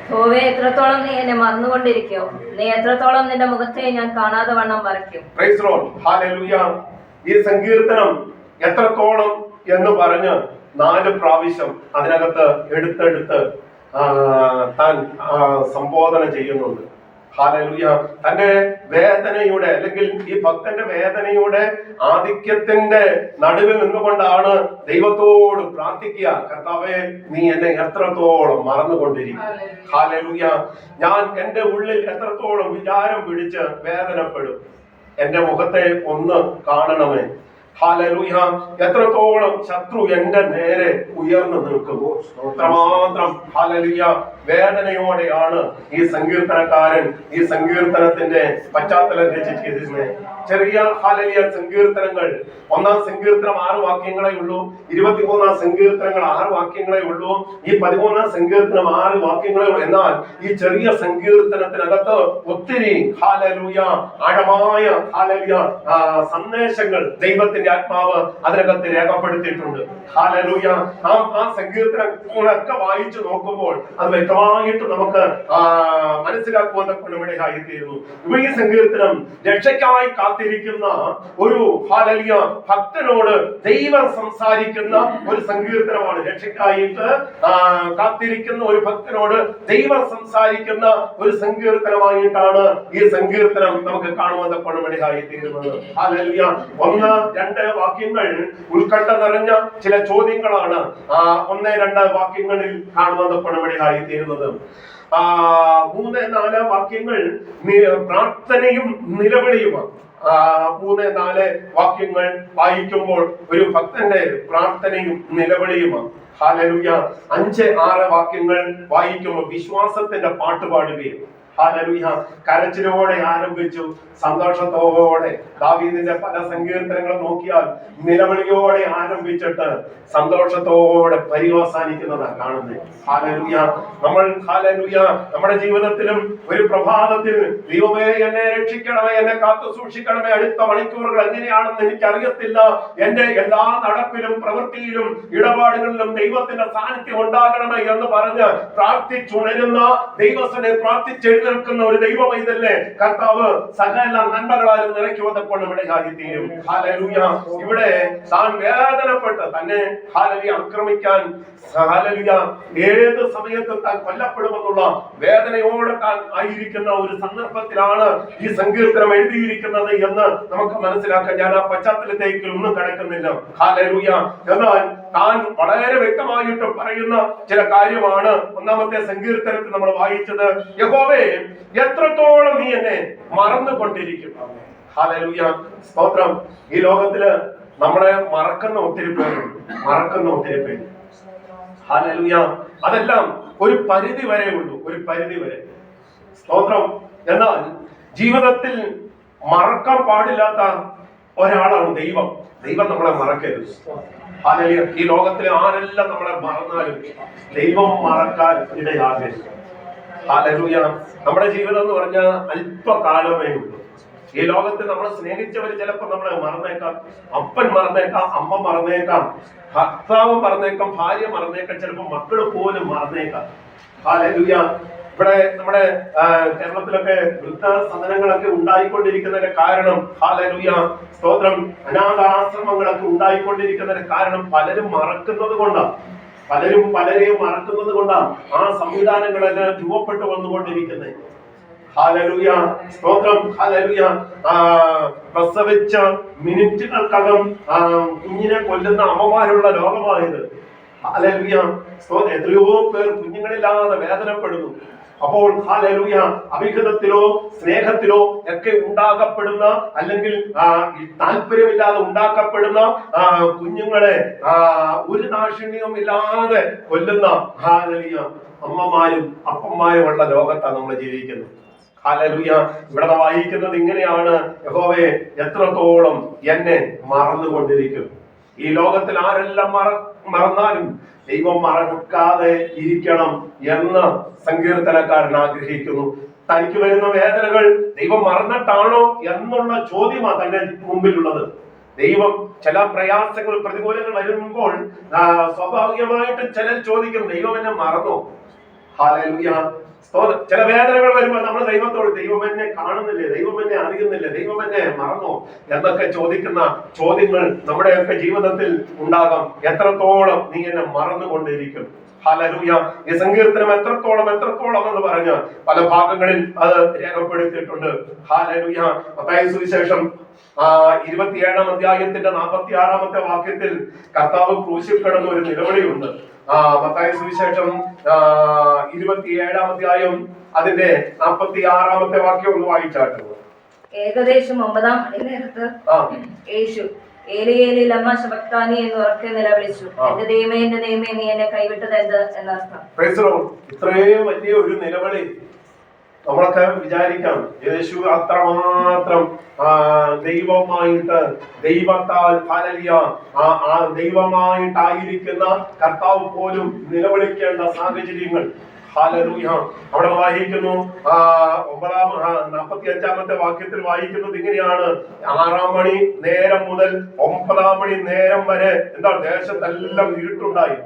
യഹോവേ, എത്രത്തോളം നീ എന്നെ മറന്നുകൊണ്ടിരിക്കോ? നീ എത്രത്തോളം നിന്റെ മുഖത്തെ ഞാൻ കാണാതെ വണ്ണം മറയ്ക്കും. Praise the Lord, hallelujah. ഈ സങ്കീർത്തനം എത്രത്തോളം എന്ന് പറഞ്ഞ് 4 പ്രാവശ്യം അതിനകത്ത് എടുത്തെടുത്ത് താൻ സംബോധന ചെയ്യുന്നുണ്ട്. ഹല്ലേലൂയ. തന്റെ വേദനയുടെ അല്ലെങ്കിൽ ഈ ഭക്തന്റെ വേദനയുടെ ആധിക്യത്തിന്റെ നടുവിൽ നിന്നുകൊണ്ടാണ് ദൈവത്തോട് പ്രാർത്ഥിക്കുക. കർത്താവേ, നീ എന്നെ എത്രത്തോളം മറന്നുകൊണ്ടിരിക്കും. ഹല്ലേലൂയ. ഞാൻ എന്റെ ഉള്ളിൽ എത്രത്തോളം വിചാരം പിടിച്ച് വേദനപ്പെടും. എന്റെ മുഖത്തെ ഒന്ന് കാണണമേ. ഹല്ലേലൂയ. എത്രത്തോളം ശത്രു എന്റെ നേരെ ഉയർന്നു നിൽക്കുമോ അത്രമാത്രം ഹല്ലേലൂയ വേദനയോടെയാണ് ഈ സങ്കീർത്തനക്കാരൻ ഈ സങ്കീർത്തനത്തിന്റെ പശ്ചാത്തലം രചിച്ചിരിക്കുന്നത്. ചെറിയ ഹല്ലേലൂയ സങ്കീർത്തനങ്ങൾ. 1-ാം സങ്കീർത്തനം 6 വാക്യങ്ങളെ ഉള്ളൂ. 23-ാം സങ്കീർത്തനങ്ങൾ 6 വാക്യങ്ങളെ ഉള്ളൂ. ഈ 13-ാം സങ്കീർത്തനം 6 വാക്യങ്ങളെ ഉള്ളൂ. എന്നാൽ ഈ ചെറിയ സങ്കീർത്തനത്തിനകത്ത് ഒത്തിരി ഹല്ലേലൂയ ആഴമായ ഹല്ലേലൂയ സന്ദേശങ്ങൾ ദൈവത്തിന്റെ ആത്മാവ് അതിനകത്ത് രേഖപ്പെടുത്തിയിട്ടുണ്ട്. ഹല്ലേലൂയ. ആ സങ്കീർത്തനങ്ങളൊക്കെ വായിച്ചു നോക്കുമ്പോൾ അത് വ്യക്തമായിട്ട് നമുക്ക് മനസ്സിലാക്കുവാൻ നമ്മുടെ ആയിത്തീരുന്നു. ഈ സങ്കീർത്തനം രക്ഷയ്ക്കായി കാത്തിരിക്കുന്ന ഒരു ഹല്ലേലൂയ ഭക്തനോട് ദൈവം സംസാരിക്കുന്ന ഒരു സങ്കീർത്തനമാണ്. രക്ഷയ്ക്കായിട്ട് കാത്തിരിക്കുന്ന ഒരു ഭക്തനോട് ദൈവം സംസാരിക്കുന്ന ഒരു സങ്കീർത്തനമായിട്ടാണ് ഈ സങ്കീർത്തനം നമുക്ക് കാണുവാൻ നമ്മുടെ ആയിത്തീരുന്നത്. ഹല്ലേലൂയ. 1-2 വാക്യങ്ങൾ ഉത്കണ്ഠ നിറഞ്ഞ ചില ചോദ്യങ്ങളാണ് 1-2 വാക്യങ്ങളിൽ കാണുവാൻ നമ്മുടെ ആയിത്തീരുന്നത്. 3-4 വാക്യങ്ങൾ പ്രാർത്ഥനയും നിലവിളിയുമാണ്. 3-4 വാക്യങ്ങൾ വായിക്കുമ്പോൾ ഒരു ഭക്തന്റെ പ്രാർത്ഥനയും നിലവിളിയുമാണ്. ഹല്ലേലൂയ. 5-6 വാക്യങ്ങൾ വായിക്കുമ്പോൾ വിശ്വാസത്തിന്റെ പാട്ട് പാടുകയും. ഹല്ലേലൂയ. കരച്ചിലോടെ ആരംഭിച്ചു സന്തോഷത്തോടെ. ദാവീദിന്റെ പല സങ്കീർത്തനങ്ങളും നോക്കിയാൽ നിലവിളിയോടെ ആരംഭിച്ചിട്ട് സന്തോഷത്തോടെ പര്യവസാനിക്കുന്നതാണ് കാണുന്നത്. ഹല്ലേലൂയ. നമ്മൾ ഹല്ലേലൂയ നമ്മുടെ ജീവിതത്തിലും ഒരു പ്രഭാതത്തിൽ ദൈവമേ എന്നെ രക്ഷിക്കണമേ, എന്നെ കാത്തു സൂക്ഷിക്കണമേ, അടുത്ത മണിക്കൂറുകൾ എങ്ങനെയാണെന്ന് എനിക്കറിയത്തില്ല, എന്റെ എല്ലാ നടപ്പിലും പ്രവൃത്തിയിലും ഇടപാടുകളിലും ദൈവത്തിന്റെ സാന്നിധ്യം ഉണ്ടാകണമേ എന്ന് പറഞ്ഞ് പ്രാർത്ഥിച്ചുണരുന്ന ദൈവത്തിനെ പ്രാർത്ഥിച്ചെഴുന്നേൽക്കുന്ന ഒരു ദൈവ പൈതലിനെ കർത്താവ് സകല നന്മകളാലും നിറയ്ക്കുവതപ്പോൾ നമ്മുടെ ആയിത്തീരും. ഹല്ലേലൂയ. ഇവിടെ താൻ വേദനപ്പെട്ട് തന്നെ ഹല്ലേലൂയ ആക്രമിക്കാൻ ഹല്ലേലൂയ ഏത് സമയത്തും താൻ കൊല്ലപ്പെടുമെന്നുള്ള വേദനയോടെ താൻ ആയിരിക്കുന്ന ഒരു സന്ദർഭത്തിലാണ് ഈ സങ്കീർത്തനം എഴുതിയിരിക്കുന്നത് എന്ന് നമുക്ക് മനസ്സിലാക്കാൻ ഞാൻ ആ പശ്ചാത്തലത്തേക്ക് ഒന്നും കടക്കുന്നില്ല. ഹല്ലേലൂയ. എന്നാൽ താൻ വളരെ വ്യക്തമായിട്ട് പറയുന്ന ചില കാര്യമാണ് 1-ാമത്തെ സങ്കീർത്തനത്തിൽ നമ്മൾ വായിച്ചത്. യഹോവേ, എത്രത്തോളം നീ എന്നെ മറന്നുകൊണ്ടിരിക്കും. ഹല്ലേലൂയ. സ്തോത്രം. ഈ ലോകത്തില് നമ്മളെ മറക്കുന്ന ഒത്തിരി പേരുണ്ട്. ഹല്ലേലൂയ. അതെല്ലാം ഒരു പരിധി വരെ ഉള്ളൂ, ഒരു പരിധി വരെ. സ്തോത്രം. എന്നാൽ ജീവിതത്തിൽ മറക്കാൻ പാടില്ലാത്ത ഒരാളാണ് ദൈവം. ദൈവം നമ്മളെ മറക്കരുത്. ഹല്ലേലൂയ. ഈ ലോകത്തിലെ ആരെല്ലാം നമ്മളെ മറന്നാലും ദൈവം മറക്കാൻ ഇടയാകരുത്. ഹല്ലേലൂയ. നമ്മുടെ ജീവിതം എന്ന് പറഞ്ഞാൽ അല്പകാലമേ ഉള്ളൂ. ഈ ലോകത്തിൽ നമ്മൾ സ്നേഹിച്ചവർ ചിലപ്പോൾ നമ്മളെ മറന്നേക്കാം. അപ്പൻ മറന്നേക്കാം, അമ്മ മറന്നേക്കാം, ഭർത്താവ് മറന്നേക്കാം, ഭാര്യ മറന്നേക്കാം, ചിലപ്പോൾ മക്കൾ പോലും മറന്നേക്കാം. ഹല്ലേലൂയ. ഇവിടെ നമ്മുടെ കേരളത്തിലൊക്കെ വൃദ്ധസദനങ്ങളൊക്കെ ഉണ്ടായിക്കൊണ്ടിരിക്കുന്നതിന്റെ കാരണം ഹല്ലേലൂയ സ്തോത്രം അനാഥാശ്രമങ്ങളൊക്കെ ഉണ്ടായിക്കൊണ്ടിരിക്കുന്നതിന്റെ കാരണം പലരും മറക്കുന്നത് കൊണ്ടാണ്. പലരെയും മറക്കുന്നത് കൊണ്ടാണ് ആ സംവിധാനങ്ങളെല്ലാം രൂപപ്പെട്ടു വന്നുകൊണ്ടിരിക്കുന്നത്. ഹല്ലേലൂയ സ്തോത്രം. ഹല്ലേലൂയ. പ്രസവിച്ച മിനിറ്റുകൾക്കകം കുഞ്ഞിനെ കൊല്ലുന്ന അമ്മമാരുള്ള ലോകമായത്. ഹല്ലേലൂയ. എത്രയോ പേർ കുഞ്ഞുങ്ങളില്ലാതെ വേദനപ്പെടുന്നു. അപ്പോൾ ഹല്ലേലൂയ അവിഹിതത്തിലോ സ്നേഹത്തിലോ ഒക്കെ ഉണ്ടാക്കപ്പെടുന്ന അല്ലെങ്കിൽ താല്പര്യമില്ലാതെ ഉണ്ടാക്കപ്പെടുന്ന കുഞ്ഞുങ്ങളെ ഒരു ദാക്ഷിണ്യവും ഇല്ലാതെ കൊല്ലുന്ന ഹല്ലേലൂയ അമ്മമാരും അപ്പന്മാരുമുള്ള ലോകത്താണ് നമ്മൾ ജീവിക്കുന്നത്. ഹല്ലേലൂയ. ഇവിടെ വായിക്കുന്നത് ഇങ്ങനെയാണ്. യഹോവേ, എത്രത്തോളം എന്നെ മറന്നുകൊണ്ടിരിക്കും. ഈ ലോകത്തിൽ ആരെല്ലാം മറന്നാലും ദൈവം മറക്കാതെ ഇരിക്കണം എന്ന് സങ്കീർത്തനക്കാരൻ ആഗ്രഹിക്കുന്നു. തനിക്ക് വരുന്ന വേദനകൾ ദൈവം മറന്നിട്ടാണോ എന്നുള്ള ചോദ്യമാണ് തന്റെ മുമ്പിലുള്ളത്. ദൈവം ചില പ്രയാസങ്ങൾ പ്രതികൂലങ്ങൾ വരുമ്പോൾ സ്വാഭാവികമായിട്ടും ചിലർ ചോദിക്കും, ദൈവം എന്നെ മറന്നോ? ഹല്ലേലൂയ. ചില വേദനകൾ വരുമ്പോൾ നമ്മൾ ദൈവത്തോട് ദൈവം എന്നെ കാണുന്നില്ലേ, ദൈവം എന്നെ അറിയുന്നില്ലേ, ദൈവം എന്നെ മറന്നോ എന്നൊക്കെ ചോദിക്കുന്ന ചോദ്യങ്ങൾ നമ്മുടെയൊക്കെ ജീവിതത്തിൽ ഉണ്ടാകാം. എത്രത്തോളം നീ എന്നെ മറന്നുകൊണ്ടിരിക്കും? ഹല്ലേലൂയ. ഈ സങ്കീർത്തനം എത്രത്തോളം എന്ന് പറഞ്ഞ് പല ഭാഗങ്ങളിൽ അത് രേഖപ്പെടുത്തിയിട്ടുണ്ട്. ഹല്ലേലൂയ. മത്തായി സുവിശേഷം 27-ാം അധ്യായത്തിന്റെ 46-ാമത്തെ വാക്യത്തിൽ കർത്താവ് ക്രൂശിൽ കിടന്ന ഒരു നിലവിളിയുണ്ട്. മത്തായി സുവിശേഷം 27-ാം അധ്യായം അതിന്റെ 46-ാമത്തെ വാക്യം ഒന്ന് വായിച്ചാട്ടുന്നു. ഏകദേശം 9-ാം മണിനേരത്ത് യേശു ഏലി ഏലി ലമ്മ ശബക്താനി എന്ന് ഉറക്കെ നിലവിളിച്ചു, എന്റെ ദൈവമേ നീ എന്നെ കൈവിട്ടത് എന്ത് എന്നർത്ഥം. ഇത്രയും വലിയ ഒരു നിലവിളി നമ്മളൊക്കെ വിചാരിക്കാം, യേശു അത്രമാത്രം ദൈവമായിട്ട്, ദൈവത്താൽ ദൈവമായിട്ടായിരിക്കുന്ന കർത്താവ് പോലും നിലവിളിക്കേണ്ട സാഹചര്യങ്ങൾ. ഹല്ലേലൂയ. അവിടെ വായിക്കുന്നു 45-ാമത്തെ വാക്യത്തിൽ വായിക്കുന്നത് ഇങ്ങനെയാണ്: 6-ാം മണി നേരം മുതൽ 9-ാം മണി നേരം വരെ എന്താ ദേശത്തെല്ലാം ഇരുട്ടുണ്ടായി.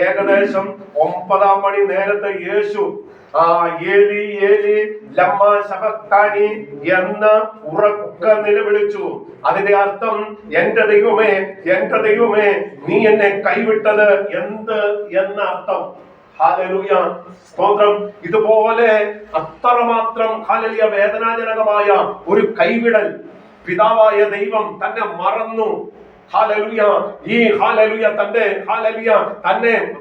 ഏകദേശം 9-ാം മണി നേരത്തെ യേശു ഏലി ഏലി ലമ്മ ശബക്താനി എന്ന് ഉറക്കെ നിലവിളിച്ചു. അതിന്റെ അർത്ഥം, എന്റെ ദൈവമേ നീ എന്നെ കൈവിട്ടത് എന്ത് എന്ന അർത്ഥം. ഹല്ലേലൂയ. സ്തോത്രം. ഇതുപോലെ അത്രമാത്രം ഹല്ലേലൂയ വേദനാജനകമായ ഒരു കൈവിടൽ പിതാവായ ദൈവം തന്നെ മറന്നു. ഹല്ലേലൂയ. ഈ ഹല്ലേലൂയ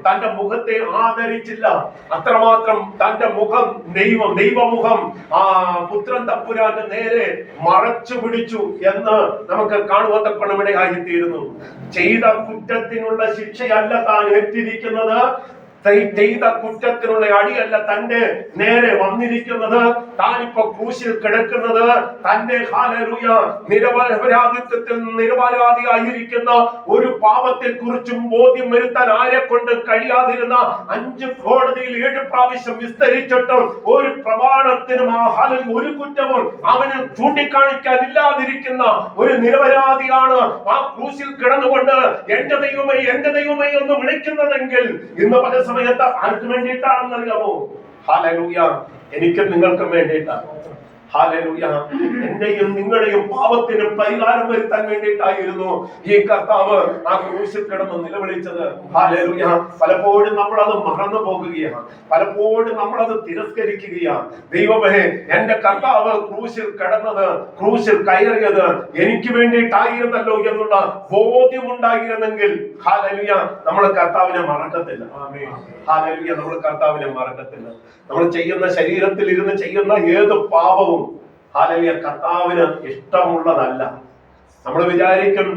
തന്റെ മുഖത്തെ ആദരിച്ചില്ല. അത്രമാത്രം തന്റെ മുഖം ദൈവമുഖം പുത്രൻ തമ്പുരാന്റെ നേരെ മറച്ചു പിടിച്ചു എന്ന് നമുക്ക് കാണുവാൻ തക്കണമിടയായിത്തീരുന്നു. ചെയ്ത കുറ്റത്തിനുള്ള ശിക്ഷയല്ല താൻ ഏറ്റിരിക്കുന്നത്, ചെയ്ത കുറ്റത്തിനുള്ള അടിയല്ല തന്റെ നേരെ വന്നിരിക്കുന്നത്. താനിപ്പോ ക്രൂശിൽ കിടക്കുന്നത് തന്റെ ഹല്ലേലൂയ നിരപരാധിത്വത്തിൽ നിരപരാധിയായിരിക്കുന്ന ഒരു പാപത്തെ കുറിച്ചും ബോധ്യം വരുത്താൻ ആരെ കൊണ്ട് കഴിയാതിരുന്ന 5 കോടതിയിൽ 7 പ്രാവശ്യം വിസ്തരിച്ചിട്ടും ഒരു പ്രമാണത്തിനും ഒരു കുറ്റവും അവന് ചൂണ്ടിക്കാണിക്കാൻ ഇല്ലാതിരിക്കുന്ന ഒരു നിരപരാധിയാണ് ആ ക്രൂശിൽ കിടന്നുകൊണ്ട് എന്റെ ദൈവമേ എന്ന് വിളിക്കുന്നതെങ്കിൽ ഇന്ന് പല സമയത്ത് ആർക്ക് വേണ്ടിയിട്ടാണെന്നറിയാമോ? ഹല്ലേലൂയ. എനിക്കും നിങ്ങൾക്കും വേണ്ടിയിട്ടാണ്. ഹല്ലേലൂയ. എന്റെയും നിങ്ങളുടെയും പാപത്തിന് പരിഹാരം വരുത്താൻ വേണ്ടിയിട്ടായിരുന്നു ഈ കർത്താവ് ആ ക്രൂശിൽ കിടന്ന് നിലവിളിച്ചത്. ഹല്ലേലൂയ. പലപ്പോഴും നമ്മളത് മറന്നു പോകുകയാണ്, പലപ്പോഴും നമ്മളത് തിരസ്കരിക്കുകയാണ്. ദൈവമേ, എന്റെ കർത്താവ് ക്രൂശിൽ കിടന്നത്, ക്രൂശിൽ കയറിയത് എനിക്ക് വേണ്ടിയിട്ടായിരുന്നല്ലോ എന്നുള്ള ബോധ്യമുണ്ടായിരുന്നെങ്കിൽ ഹല്ലേലൂയ നമ്മൾ കർത്താവിനെ മറക്കത്തില്ല. ഹല്ലേലൂയ. നമ്മൾ കർത്താവിനെ മറക്കത്തില്ല. നമ്മൾ ചെയ്യുന്ന, ശരീരത്തിൽ ഇരുന്ന് ചെയ്യുന്ന ഏത് പാപവും ഹല്ലേലൂയ കർത്താവിന് ഇഷ്ടമുള്ളതല്ല. നമ്മൾ വിചാരിക്കും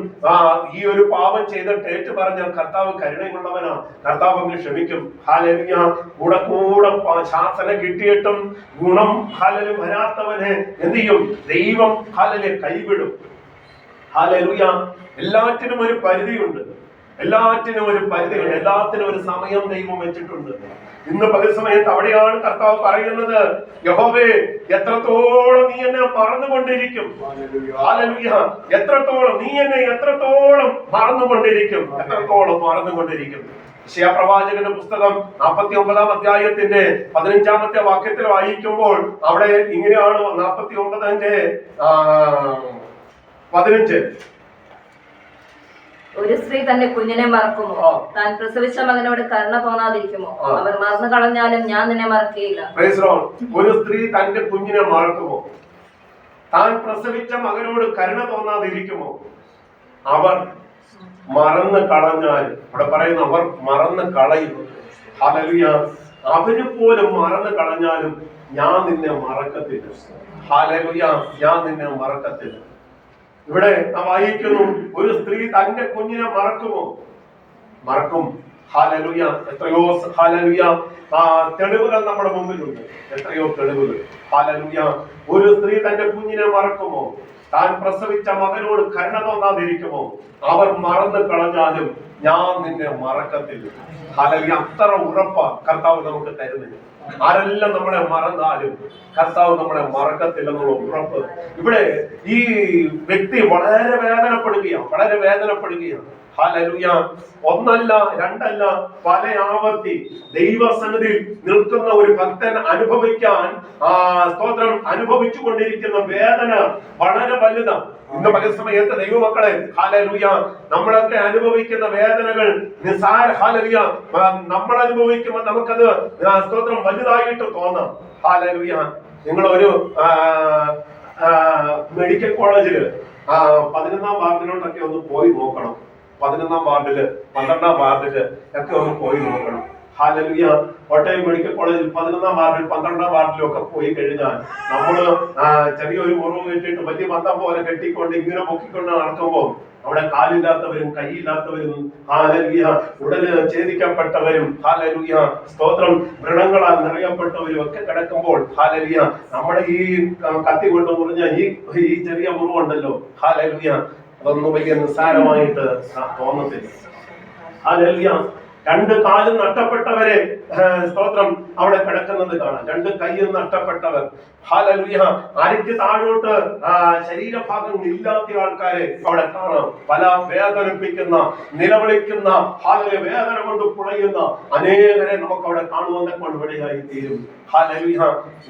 ഈ ഒരു പാപം ചെയ്തിട്ട് ഏറ്റു പറഞ്ഞാൽ കർത്താവ് കരുണയുള്ളവനാ, കർത്താവ് അങ്ങ് ക്ഷമിക്കും. ഹല്ലേലൂയ. കൂടെ ശാസന കിട്ടിയിട്ടും ഗുണം ഹല്ലേലൂയ വരാത്തവനെ എന്ത് ചെയ്യും? ദൈവം ഹല്ലേലൂയ കൈവിടും. ഹല്ലേലൂയ. എല്ലാറ്റിനും ഒരു പരിധിയുണ്ട്, എല്ലാറ്റിനും ഒരു സമയം ദൈവം വെച്ചിട്ടുണ്ട്. ഇന്ന് പകൽ സമയത്ത് അവിടെയാണ് കർത്താവ് പറയുന്നത്, യഹോവേ എത്രത്തോളം നീ എന്നെ മറന്നുകൊണ്ടിരിക്കും. ഹല്ലേലൂയ. നീ എന്നെ എത്രത്തോളം മറന്നുകൊണ്ടിരിക്കും. യെശയ്യാപ്രവാചകന്റെ പുസ്തകം 49-ാം അധ്യായത്തിന്റെ 15-ാമത്തെ വാക്യത്തിൽ വായിക്കുമ്പോൾ അവിടെ ഇങ്ങനെയാണ് 49-ന്റെ 15. ഒരു സ്ത്രീ തന്റെ കുഞ്ഞിനെ മറക്കുമോ? താൻ പ്രസവിച്ച മകനോട് കരുണ തോന്നാതിരിക്കുമോ? അവർ മറന്നു കളഞ്ഞാലും ഞാൻ നിന്നെ മറക്കുകയില്ല. ഒരു സ്ത്രീ തന്റെ കുഞ്ഞിനെ മറക്കുമോ? താൻ പ്രസവിച്ച മകനോട് കരുണ തോന്നാതിരിക്കുമോ? അവർ മറന്നു കളഞ്ഞാൽ, ഇവിടെ പറയുന്ന അവർ മറന്നു കളയും. ഹല്ലേലൂയ. അവര് പോലും മറന്നു കളഞ്ഞാലും ഞാൻ നിന്നെ മറക്കത്തില്ല. ഹല്ലേലൂയ. ഞാൻ നിന്നെ മറക്കത്തില്ല. ഇവിടെ നാം വായിക്കുന്നു, ഒരു സ്ത്രീ തന്റെ കുഞ്ഞിനെ മറക്കുമോ? മറക്കും. ഹല്ലേലൂയ. എത്രയോ ഹല്ലേലൂയ തെളിവുകൾ നമ്മുടെ മുമ്പിലുണ്ട്, എത്രയോ തെളിവുകൾ. ഹല്ലേലൂയ. ഒരു സ്ത്രീ തന്റെ കുഞ്ഞിനെ മറക്കുമോ? താൻ പ്രസവിച്ച മകനോട് കരുണ തോന്നാതിരിക്കുമോ? അവർ മറന്നു കളഞ്ഞാലും ഞാൻ നിന്നെ മറക്കത്തില്ല. ഹല്ലേലൂയ. അത്ര ഉറപ്പാ കർത്താവ് നമുക്ക് തരുന്നില്ല. ആരെല്ലാം നമ്മളെ മറന്നാലും കർത്താവ് നമ്മളെ മറക്കത്തില്ലെന്നുള്ള ഉറപ്പ്. ഇവിടെ ഈ വ്യക്തി വളരെ വേദനപ്പെടുകയാണ്. ഹല്ലേലൂയ. ഒന്നല്ല രണ്ടല്ല പല ആവർത്തി ദൈവസന്നിധിയിൽ നിൽക്കുന്ന ഒരു ഭക്തൻ അനുഭവിക്കാൻ സ്തോത്രം അനുഭവിച്ചു കൊണ്ടിരിക്കുന്ന വേദന വളരെ വലുതാണ്. ഇന്ന് പല സമയത്ത് ദൈവമക്കളെ ഹല്ലേലൂയ നമ്മളൊക്കെ അനുഭവിക്കുന്ന വേദനകൾ നിസാര ഹല്ലേലൂയ നമ്മൾ അനുഭവിക്കുമ്പോൾ നമുക്കത് സ്തോത്രം വലുതായിട്ട് തോന്നാം. ഹല്ലേലൂയ. നിങ്ങളൊരു മെഡിക്കൽ കോളേജില് 11ാം വാർഡിലോട്ടൊക്കെ ഒന്ന് പോയി നോക്കണം. 11ാം വാർഡില് 12ാം വാർഡില് ഒക്കെ ഒന്ന് പോയി നോക്കണം. ഹല്ലേലൂയ. കോട്ടയം മെഡിക്കൽ കോളേജിൽ 11ാം വാർഡിൽ 12ാം വാർഡിലും ഒക്കെ പോയി കഴിഞ്ഞാൽ നമ്മള് ചെറിയൊരു മുറിവ് കെട്ടിയിട്ട് വലിയ പന്തം പോലെ കെട്ടിക്കൊണ്ട് ഇങ്ങനെ പൊക്കിക്കൊണ്ട് നടക്കുമ്പോൾ അവിടെ കാലില്ലാത്തവരും കൈയില്ലാത്തവരും ഹല്ലേലൂയ ഉടല് ഛേദിക്കപ്പെട്ടവരും ഹല്ലേലൂയ സ്തോത്രം വ്രണങ്ങളാൽ നിറയപ്പെട്ടവരും ഒക്കെ കിടക്കുമ്പോൾ ഹല്ലേലൂയ നമ്മുടെ ഈ കത്തി കൊണ്ട് മുറിഞ്ഞ ഈ ചെറിയ മുറിവുണ്ടല്ലോ ഹല്ലേലൂയ അതൊന്നും വലിയ നിസ്സാരമായിട്ട് തോന്നത്തില്ല. ഹല്ലേലൂയ. 2 കാലും നഷ്ടപ്പെട്ടവരെ സ്തോത്രം അവിടെ കിടക്കുന്നത് കാണാം. 2 കൈയും നഷ്ടപ്പെട്ടവർ ഹല്ലേലൂയ. അരയ്ക്ക് താഴോട്ട് ശരീരഭാഗങ്ങൾ ഇല്ലാത്ത ആൾക്കാരെ അവിടെ കാണാം. പല വേദനിപ്പിക്കുന്ന നിലവിളിക്കുന്ന ഹല്ലേലൂയ വേദന കൊണ്ട് പുളയുന്ന അനേകരെ നമുക്ക് അവിടെ കാണുവാൻ കൊണ്ടിടയായി തീരും. ഹല്ലേലൂയ.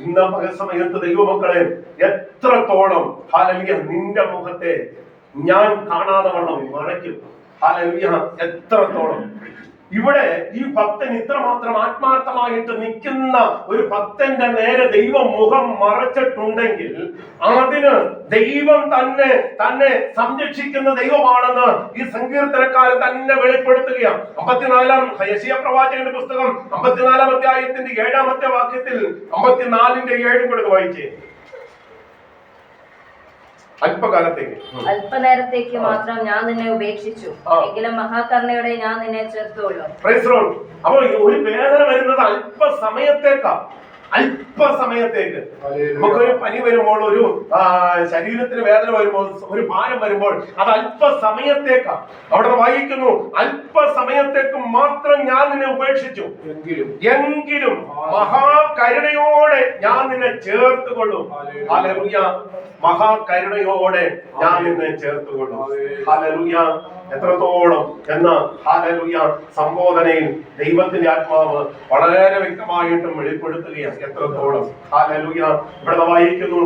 ഇന്ന് പല സമയത്ത് ദൈവമക്കളെ എത്രത്തോളം ഹല്ലേലൂയ നിന്റെ മുഖത്തെ ഞാൻ കാണാതെ വണ്ണം മറയ്ക്കും. ഹല്ലേലൂയ. എത്രത്തോളം ഇവിടെ ഈ ഭക്തൻ ഇത്രമാത്രം ആത്മാർത്ഥമായിട്ട് നിൽക്കുന്ന ഒരു ഭക്തന്റെ നേരെ ദൈവം മുഖം മറച്ചിട്ടുണ്ടെങ്കിൽ അതിന് ദൈവം തന്നെ സംരക്ഷിക്കുന്ന ദൈവമാണെന്ന് ഈ സങ്കീർത്തനക്കാരൻ തന്നെ വെളിപ്പെടുത്തുകയാണ്. 54-ാം യെശയ്യാ പ്രവാചകന്റെ പുസ്തകം 54-ാം അധ്യായത്തിന്റെ 7-ാമത്തെ വാക്യത്തിൽ 54-ന്റെ 7 കൂടെ വായിച്ചേ. അല്പനേരത്തേക്ക് മാത്രം ഞാൻ നിന്നെ ഉപേക്ഷിച്ചു, എങ്കിലും മഹാകരുണയോടെ ഞാൻ നിന്നെ ചേർത്തുകൊള്ളും. അപ്പൊ ഒരു വേദന വരുന്നത് അല്പസമയത്തേക്കാ. അല്പസമയത്തേക്ക് നമുക്കൊരു പനി വരുമ്പോൾ ഒരു ശരീരത്തിന് വേദന വരുമ്പോൾ ഒരു ഭാരം വരുമ്പോൾ അത് അല്പസമയത്തേക്കാ. അവിടെ വായിക്കുന്നു അല്പസമയത്തേക്ക് മാത്രം ഞാൻ നിന്നെ ഉപേക്ഷിച്ചു, എങ്കിലും മഹാകരുണയോടെ ഞാൻ നിന്നെ ചേർത്തുകൊള്ളും. ഹല്ലേലൂയ. മഹാകരുണയോടെ ഞാൻ നിന്നെ ചേർത്തുകൊള്ളും. ഹല്ലേലൂയ. എത്രത്തോളം എന്ന ഹല്ലേലൂയ സംബോധനയിൽ ദൈവത്തിന്റെ ആത്മാവ് വളരെ വ്യക്തമായിട്ടും വെളിപ്പെടുത്തുകയാണ്. എത്രത്തോളം ഹല്ലേലൂയ. ഇവിടെ വായിക്കുന്നു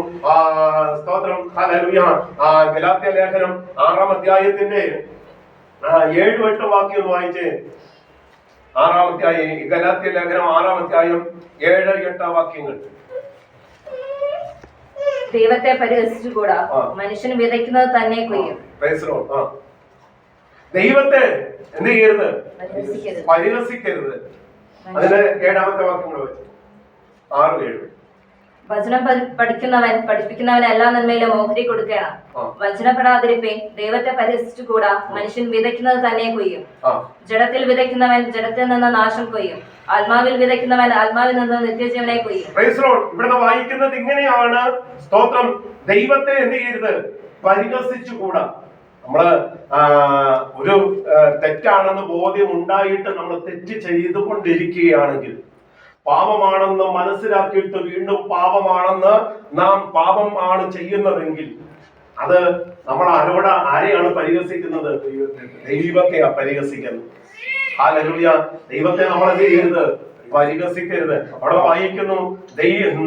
സ്തോത്രം ഹല്ലേലൂയ ഗലാത്യ ലേഖനം 6-ാം അധ്യായത്തിന്റെ 7-8 വാക്യം വായിച്ചേ. 6-ാം അധ്യായം ഗലാത്യ ലേഖനം 6-ാം അധ്യായം 7-8 വാക്യങ്ങൾ. ദൈവത്തെ പരിഹസിച്ചുകൂടാ, മനുഷ്യന് വിതയ്ക്കുന്നത് തന്നെ കൊയ്യും. ദൈവത്തെ എന്ത് ചെയ്യരുത്? പരിഹസിക്കരുത്. അതിന് 7-ാമത്തെ വാക്യം കൂടെ വെച്ചു. 6-7. വചനം പഠിപ്പിക്കുന്നവൻ എല്ലാ നന്മയിലും ഓഹരി കൊടുക്കണം. വചനപ്പെടാതിരിപ്പേ, ദൈവത്തെ പരിഹസിച്ചുകൂടാ, മനുഷ്യൻ വിതയ്ക്കുന്നത് തന്നെ കൊയ്യും. ജഡത്തിൽ വിതയ്ക്കുന്നവൻ ജഡത്തിൽ നിന്ന് നാശം കൊയ്യും, ആത്മാവിൽ വിതയ്ക്കുന്നവൻ ആത്മാവിൽ നിന്ന് നിത്യജീവനെ കൊയ്യും. ഇവിടെ വായിക്കുന്നത് ഇങ്ങനെയാണ്. സ്തോത്രം. ദൈവത്തെ എന്ത് ചെയ്യരുത്? പരിഹസിച്ചുകൂടാ. നമ്മള് ഒരു തെറ്റാണെന്ന് ബോധ്യം ഉണ്ടായിട്ട് നമ്മൾ തെറ്റ് ചെയ്തുകൊണ്ടിരിക്കുകയാണെങ്കിൽ, പാപമാണെന്ന് മനസ്സിലാക്കിയിട്ട് വീണ്ടും പാപമാണെന്ന് നാം പാപമാണ് ചെയ്യുന്നതെങ്കിൽ അത് നമ്മൾ ആരെയാണ് പരിഹസിക്കുന്നത്? ദൈവത്തെയാ പരിഹസിക്കുന്നത്. ഹല്ലേലൂയ. ദൈവത്തെ നമ്മൾ എന്ത് ചെയ്യരുത്? പരിഹസിക്കരുത്. അവിടെ വായിക്കുന്നു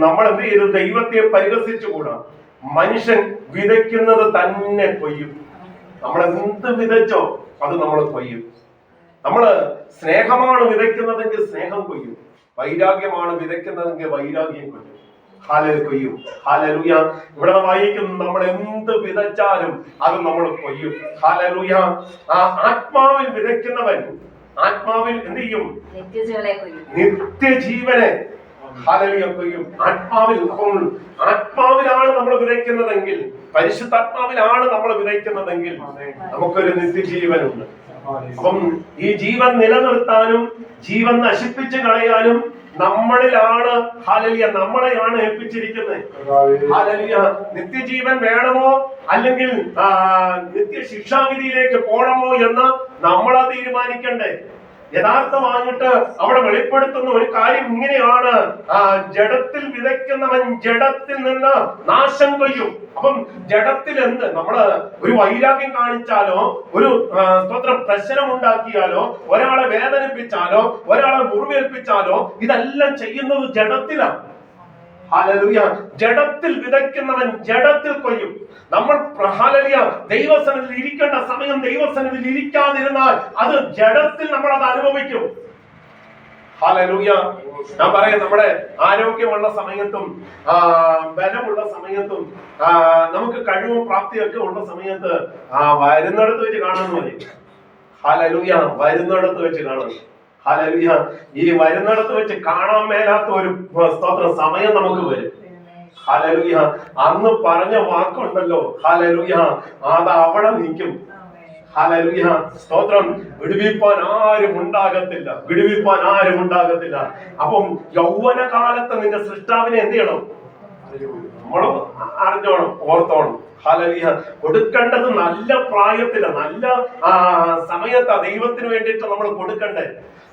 നമ്മൾ എന്ത് ചെയ്യരുത്? ദൈവത്തെ പരിഹസിച്ചുകൂടാ, മനുഷ്യൻ വിതയ്ക്കുന്നത് തന്നെ കൊയ്യും. നമ്മൾ എന്ത് വിതച്ചോ അത് നമ്മൾ കൊയ്യും. നമ്മള് സ്നേഹമാണ് വിതയ്ക്കുന്നതെങ്കിൽ സ്നേഹം കൊയ്യും, വൈരാഗ്യമാണ് വിതയ്ക്കുന്നതെങ്കിൽ വൈരാഗ്യം കൊയ്യും. കൊയ്യും. ഹല്ലേലൂയ. ഇവിടെ വായിക്കുന്നു നമ്മൾ എന്ത് വിതച്ചാലും അത് നമ്മൾ കൊയ്യും. ഹല്ലേലൂയ. ആത്മാവിൽ വിതയ്ക്കുന്നവൻ ആത്മാവിൽ എന്ത് ചെയ്യും? നിത്യജീവനെ ഹല്ലേലൂയ കൊയ്യും. ആത്മാവിലാണ് നമ്മൾ വിതയ്ക്കുന്നതെങ്കിൽ, പരിശുദ്ധാത്മാവിലാണ് നമ്മൾ വിതയ്ക്കുന്നതെങ്കിൽ നമുക്കൊരു നിത്യജീവനുണ്ട്. അപ്പം ഈ ജീവൻ നിലനിർത്താനും ജീവൻ നശിപ്പിച്ച് കളയാനും നമ്മളിലാണ് ഹല്ലേലൂയ നമ്മളെയാണ് ഏൽപ്പിച്ചിരിക്കുന്നത്. ഹല്ലേലൂയ. നിത്യജീവൻ വേണമോ അല്ലെങ്കിൽ നിത്യ ശിക്ഷാവിധിയിലേക്ക് പോകണമോ എന്ന് നമ്മളാ തീരുമാനിക്കണ്ടേ. യഥാർത്ഥമായിട്ട് അവിടെ വെളിപ്പെടുത്തുന്ന ഒരു കാര്യം ഇങ്ങനെയാണ്, ജഡത്തിൽ വിതയ്ക്കുന്നവൻ ജഡത്തിൽ നിന്ന് നാശം കൊയ്യും. അപ്പം ജഡത്തിൽ എന്ത് നമ്മള് ഒരു വൈരാഗ്യം കാണിച്ചാലോ, ഒരു പ്രശ്നം ഉണ്ടാക്കിയാലോ, ഒരാളെ വേദനിപ്പിച്ചാലോ, ഒരാളെ മുറിവേൽപ്പിച്ചാലോ, ഇതെല്ലാം ചെയ്യുന്നത് ജഡത്തിലാണ്. ഹല്ലേലൂയ. ജഡത്തിൽ വിതയ്ക്കുന്നവൻ ജഡത്തിൽ കൊയ്യും. നമ്മൾ ഹല്ലേലൂയ ദൈവസന്നിധിയിൽ ഇരിക്കേണ്ട സമയം ദൈവസന്നിധിയിൽ ഇരിക്കാതിരുന്നാൽ അത് ജഡത്തിൽ നമ്മൾ അത് അനുഭവിക്കും. ഹല്ലേലൂയ. ഞാൻ പറയാം, നമ്മുടെ ആരോഗ്യമുള്ള സമയത്തും ബലമുള്ള സമയത്തും നമുക്ക് കഴിവും പ്രാപ്തിയൊക്കെ ഉള്ള സമയത്ത് വരുന്നിടത്ത് വെച്ച് കാണുന്നു മതി. ഹല്ലേലൂയ. വരുന്നിടത്ത് വെച്ച് കാണുന്നു. ഹല്ലേലൂയ. ഈ വരുന്നിടത്ത് വെച്ച് കാണാൻ മേലാത്ത ഒരു സ്തോത്രം സമയം നമുക്ക് വരും. ഹല്ലേലൂയ. അന്ന് പറഞ്ഞ വാക്കുണ്ടല്ലോ, ഹല്ലേലൂയ, അത് അവിടെ നിൽക്കും. ഹല്ലേലൂയ. സ്തോത്രം. വിടുവിപ്പാൻ ആരും ഉണ്ടാകത്തില്ല, വിടുവിപ്പാൻ ആരും ഉണ്ടാകത്തില്ല. അപ്പം യൗവനകാലത്ത് നിന്റെ സൃഷ്ടാവിനെ എന്ത് ചെയ്യണം? നമ്മള് അറിഞ്ഞോണം, ഓർത്തോണം. ഹല്ലേലൂയ. കൊടുക്കേണ്ടത് നല്ല പ്രായത്തില്, നല്ല സമയത്താ ദൈവത്തിന് വേണ്ടിയിട്ട് നമ്മൾ കൊടുക്കണ്ടേ.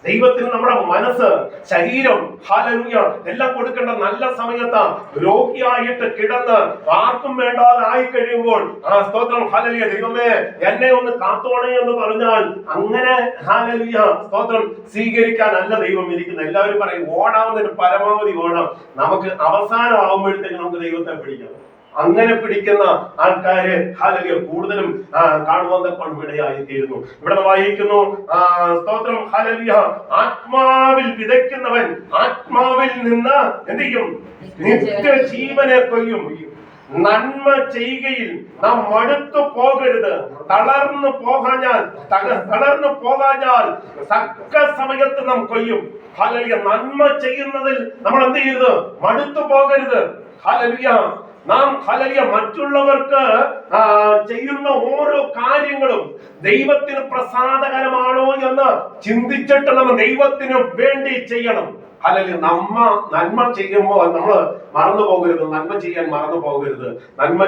ദൈവത്തിന് നമ്മുടെ മനസ്സ്, ശരീരം, ഹല്ലേലൂയ എല്ലാം കൊടുക്കേണ്ട നല്ല സമയത്താ. രോഗിയായിട്ട് കിടന്ന് ആർക്കും വേണ്ടാതെ ആയി കഴിയുമ്പോൾ സ്തോത്രം, ഹല്ലേലൂയ, ദൈവമേ എന്നെ ഒന്ന് കാത്തോണേ എന്ന് പറഞ്ഞാൽ അങ്ങനെ ഹല്ലേലൂയ സ്തോത്രം സ്വീകരിക്കാനല്ല ദൈവം ഇരിക്കുന്നത്. എല്ലാവരും പറയും ഓടാവുന്നതിന് പരമാവധി ഓടാം. നമുക്ക് അവസാനം ആവുമ്പോഴത്തേക്ക് നമുക്ക് ദൈവത്തെ പിടിക്കാം. അങ്ങനെ പിടിക്കുന്ന ആൾക്കാര് ഹല്ലേലൂയ കൂടുതലും കാണുവാൻ ഇടയായി തീരുന്നു. ഇവിടെ വായിക്കുന്നു, സ്തോത്രം, ഹല്ലേലൂയ, ആത്മാവിൽ വിതയ്ക്കുന്നവൻ ആത്മാവിൽ നിന്ന് എന്ത് ചെയ്യും? നിത്യജീവനെ കൊയ്യും. നന്മ ചെയ്യുകയിൽ നാം മടുത്തു പോകരുത്. തളർന്നു പോകാഞ്ഞാൽ തക്ക സമയത്ത് നാം കൊയ്യും. ഹല്ലേലൂയ. നന്മ ചെയ്യുന്നതിൽ നമ്മൾ എന്ത് ചെയ്യരുത്? മടുത്തു പോകരുത്. ഹല്ലേലൂയ. നാം ഹല്ലേലൂയ മറ്റുള്ളവർക്ക് ചെയ്യുന്ന ഓരോ കാര്യങ്ങളും ദൈവത്തിന് പ്രസാദകരമാണോ എന്ന് ചിന്തിച്ചിട്ട് നമ്മൾ ദൈവത്തിന് വേണ്ടി ചെയ്യണം. ഹല്ലേലൂയ. നന്മ ചെയ്യുമ്പോൾ നമ്മൾ മറന്നു പോകരുത്, നന്മ ചെയ്യാൻ മറന്നു പോകരുത്. നന്മ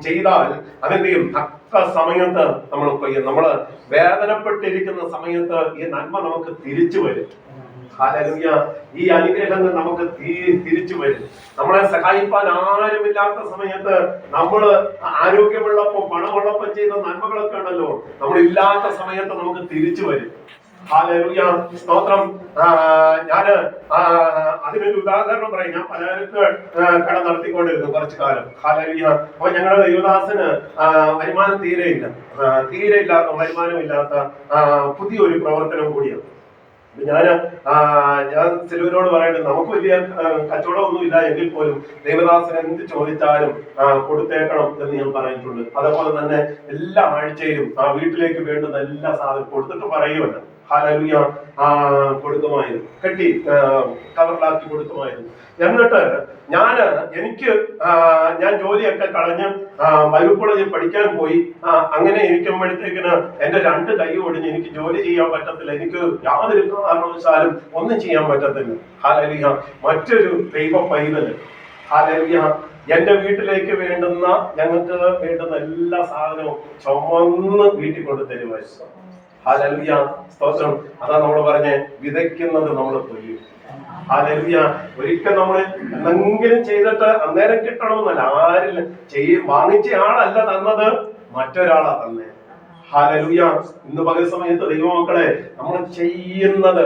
ചെയ്താൽ അതെന്ത് ചെയ്യും? തക്ക സമയത്ത് നമ്മൾ കൊയ്യും. നമ്മള് വേദനപ്പെട്ടിരിക്കുന്ന സമയത്ത് ഈ നന്മ നമുക്ക് തിരിച്ചു വരും. ഹല്ലേലൂയ. ഈ അനുഗ്രഹങ്ങൾ നമുക്ക് തിരിച്ചു വരും. നമ്മളെ സഹായിപ്പാൻ ആരുമില്ലാത്ത സമയത്ത് നമ്മള് ആരോഗ്യമുള്ളപ്പോ പണമുള്ളപ്പോ ചെയ്ത നന്മകളൊക്കെ ഉണ്ടല്ലോ, നമ്മളില്ലാത്ത സമയത്ത് നമുക്ക് തിരിച്ചു വരും. ഹല്ലേലൂയ. സ്തോത്രം. ഞാന് അതിനൊരു ഉദാഹരണം പറയും. ഞാൻ പലർക്ക് കട നടത്തിക്കൊണ്ടിരുന്നു കുറച്ചു കാലം. ഹല്ലേലൂയ. അപ്പൊ ഞങ്ങളുടെ ദേവദാസന് വരുമാനം തീരെയില്ല, വരുമാനമില്ലാത്ത പുതിയൊരു പ്രവർത്തനം കൂടിയാണ്. ഞാൻ ചിലവരോട് പറയുന്നത്, നമുക്ക് വലിയ കച്ചവടമൊന്നും ഇല്ല എങ്കിൽ പോലും ദേവദാസന് എന്ത് ചോദിച്ചാലും കൊടുത്തേക്കണം എന്ന് ഞാൻ പറഞ്ഞിട്ടുണ്ട്. അതേപോലെ തന്നെ എല്ലാ ആഴ്ചയിലും വീട്ടിലേക്ക് വേണ്ടുന്ന എല്ലാ സാധനം കൊടുത്തിട്ട് പറയുമല്ലോ. ഹല്ലേലൂയ. കൊടുക്കുമായിരുന്നു, കെട്ടി കവറിലാക്കി കൊടുക്കുമായിരുന്നു. എന്നിട്ട് ഞാൻ ജോലിയൊക്കെ കളഞ്ഞ് ബൈബിൾ കോളേജിൽ പഠിക്കാൻ പോയി. അങ്ങനെ ഇരിക്കുമ്പോഴത്തേക്കിന് എന്റെ 2 കൈ ഒടിഞ്ഞ് എനിക്ക് ജോലി ചെയ്യാൻ പറ്റത്തില്ല. എനിക്ക് യാതൊരു കാരണവശാലും ഒന്നും ചെയ്യാൻ പറ്റത്തില്ല. ഹല്ലേലൂയ. മറ്റൊരു ദൈവ പൈതല്, ഹല്ലേലൂയ, എന്റെ വീട്ടിലേക്ക് ഞങ്ങൾക്ക് വേണ്ടുന്ന എല്ലാ സാധനവും ചുമന്ന് വീട്ടിൽ കൊണ്ട് തരുമായിരുന്നു. ഹല്ലേലൂയ. സ്തോത്രം. അതാ നമ്മൾ പറഞ്ഞ വിതയ്ക്കുന്നത് നമ്മൾ കൊയ്യും. ഹല്ലേലൂയ. ഒരിക്കൽ നമ്മൾ എന്തെങ്കിലും ചെയ്തിട്ട് അന്നേരം കിട്ടണമെന്നല്ല. വാങ്ങിച്ച ആളല്ല തന്നത്, മറ്റൊരാളാ തന്നെ. ഹല്ലേലൂയ. ഇന്ന് പകൽ സമയത്ത് ദൈവമക്കളെ, നമ്മൾ ചെയ്യുന്നത്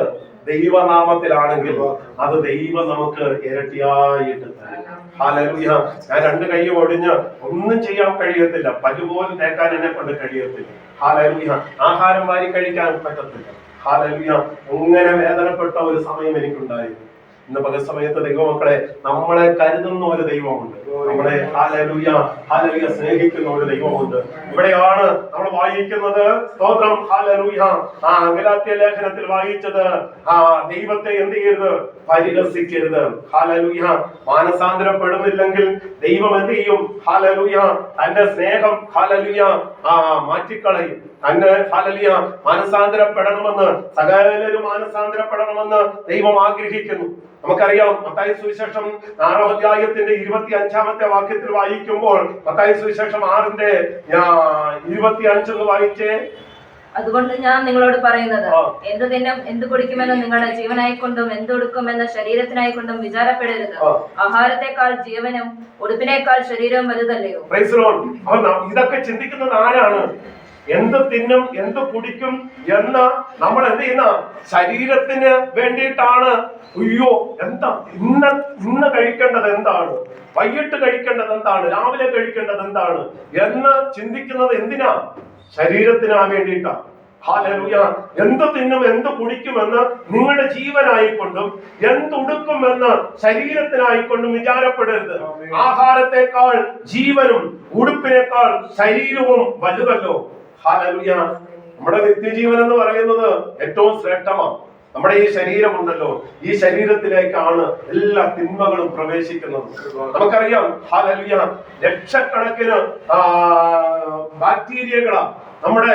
ദൈവനാമത്തിലാണെങ്കിൽ അത് ദൈവം നമുക്ക് ഇരട്ടിയായിട്ട് തരും. ഹല്ലേലൂയ. ഞാൻ 2 കൈ ഒടിഞ്ഞ് ഒന്നും ചെയ്യാൻ കഴിയത്തില്ല, പല്ലുപോലും തേക്കാൻ എന്നെ കൊണ്ട് കഴിയത്തില്ല. ഹല്ലേലൂയ. ആഹാരം വാരി കഴിക്കാൻ പറ്റത്തില്ല. ഹല്ലേലൂയ. അങ്ങനെ വേദനപ്പെട്ട ഒരു സമയം എനിക്കുണ്ടായിരുന്നു. ഇന്ന് പകൽ സമയത്ത് ദൈവമക്കളെ, നമ്മളെ കരുതുന്ന ഒരു ദൈവമുണ്ട്, നമ്മളെ ഹല്ലേലൂയ സ്നേഹിക്കുന്ന ഒരു ദൈവമുണ്ട്. ഇവിടെയാണ് നമ്മൾ വായിക്കുന്നത്. സ്തോത്രം. ഹല്ലേലൂയ. ഗലാത്യ ലേഖനത്തിൽ വായിച്ചത്, ദൈവത്തെ എന്ത് ചെയ്യരുത്? പരിഹസിക്കരുത്. ഹല്ലേലൂയ. മാനസാന്തരപ്പെടുന്നില്ലെങ്കിൽ ദൈവം എന്ത് ചെയ്യും? ഹല്ലേലൂയ. തന്റെ സ്നേഹം ഹല്ലേലൂയ മാറ്റിക്കളയും. ഹല്ലേലൂയ. മാനസാന്തരപ്പെടണമെന്ന്, സകലരും മാനസാന്തരപ്പെടണമെന്ന് ദൈവം ആഗ്രഹിക്കുന്നു. നമുക്കറിയാം, മത്തായി സുവിശേഷം 6-ാം അധ്യായത്തിന്റെ 25-ാമത്തെ വാക്യത്തിൽ വായിക്കുമ്പോൾ, മത്തായി സുവിശേഷം 6-ന്റെ 25 വായിച്ചേ. അതുകൊണ്ട് ഞാൻ നിങ്ങളോട് പറയുന്നത്, എന്ത് തിന്നും എന്ത് കുടിക്കുമെന്ന് നിങ്ങളുടെ ജീവനായിക്കൊണ്ടും എന്തൊടുക്കുമെന്ന ശരീരത്തിനായിക്കൊണ്ടും വിചാരപ്പെടരുത്. ആഹാരത്തെക്കാൾ ജീവനും ഉടുപ്പിനേക്കാൾ ശരീരവും വലുതല്ലയോ? ഇതൊക്കെ ചിന്തിക്കുന്നത് ആരാണ്? എന്ത് തിന്നും എന്ത് കുടിക്കും എന്ന് നമ്മൾ എന്ത് ചെയ്യുന്ന ശരീരത്തിന് വേണ്ടിയിട്ടാണ്. അയ്യോ എന്താ ഇന്ന് കഴിക്കേണ്ടത് എന്താണ്, വൈകിട്ട് കഴിക്കേണ്ടത് എന്താണ്, രാവിലെ കഴിക്കേണ്ടത് എന്താണ് എന്ന് ചിന്തിക്കുന്നത് എന്തിനാ? ശരീരത്തിനാ വേണ്ടിയിട്ടാ. ഹല്ലേലൂയ. എന്ത് തിന്നും എന്ത് കുടിക്കുമെന്ന് നിങ്ങളുടെ ജീവനായിക്കൊണ്ടും എന്തുടുക്കുമെന്ന് ശരീരത്തിനായിക്കൊണ്ടും വിചാരപ്പെടരുത്. ആഹാരത്തെക്കാൾ ജീവനും ഉടുപ്പിനേക്കാൾ ശരീരവും വലുതല്ലോ. ഹല്ലേലൂയ. നമ്മുടെ നിത്യജീവൻ എന്ന് പറയുന്നത് ഏറ്റവും ശ്രേഷ്ഠമാണ്. നമ്മുടെ ഈ ശരീരമുണ്ടല്ലോ, ഈ ശരീരത്തിലേക്കാണ് എല്ലാ തിന്മകളും പ്രവേശിക്കുന്നത്. നമുക്കറിയാം, ഹല്ലേലൂയ, ലക്ഷക്കണക്കിന് ബാക്ടീരിയകളാ നമ്മുടെ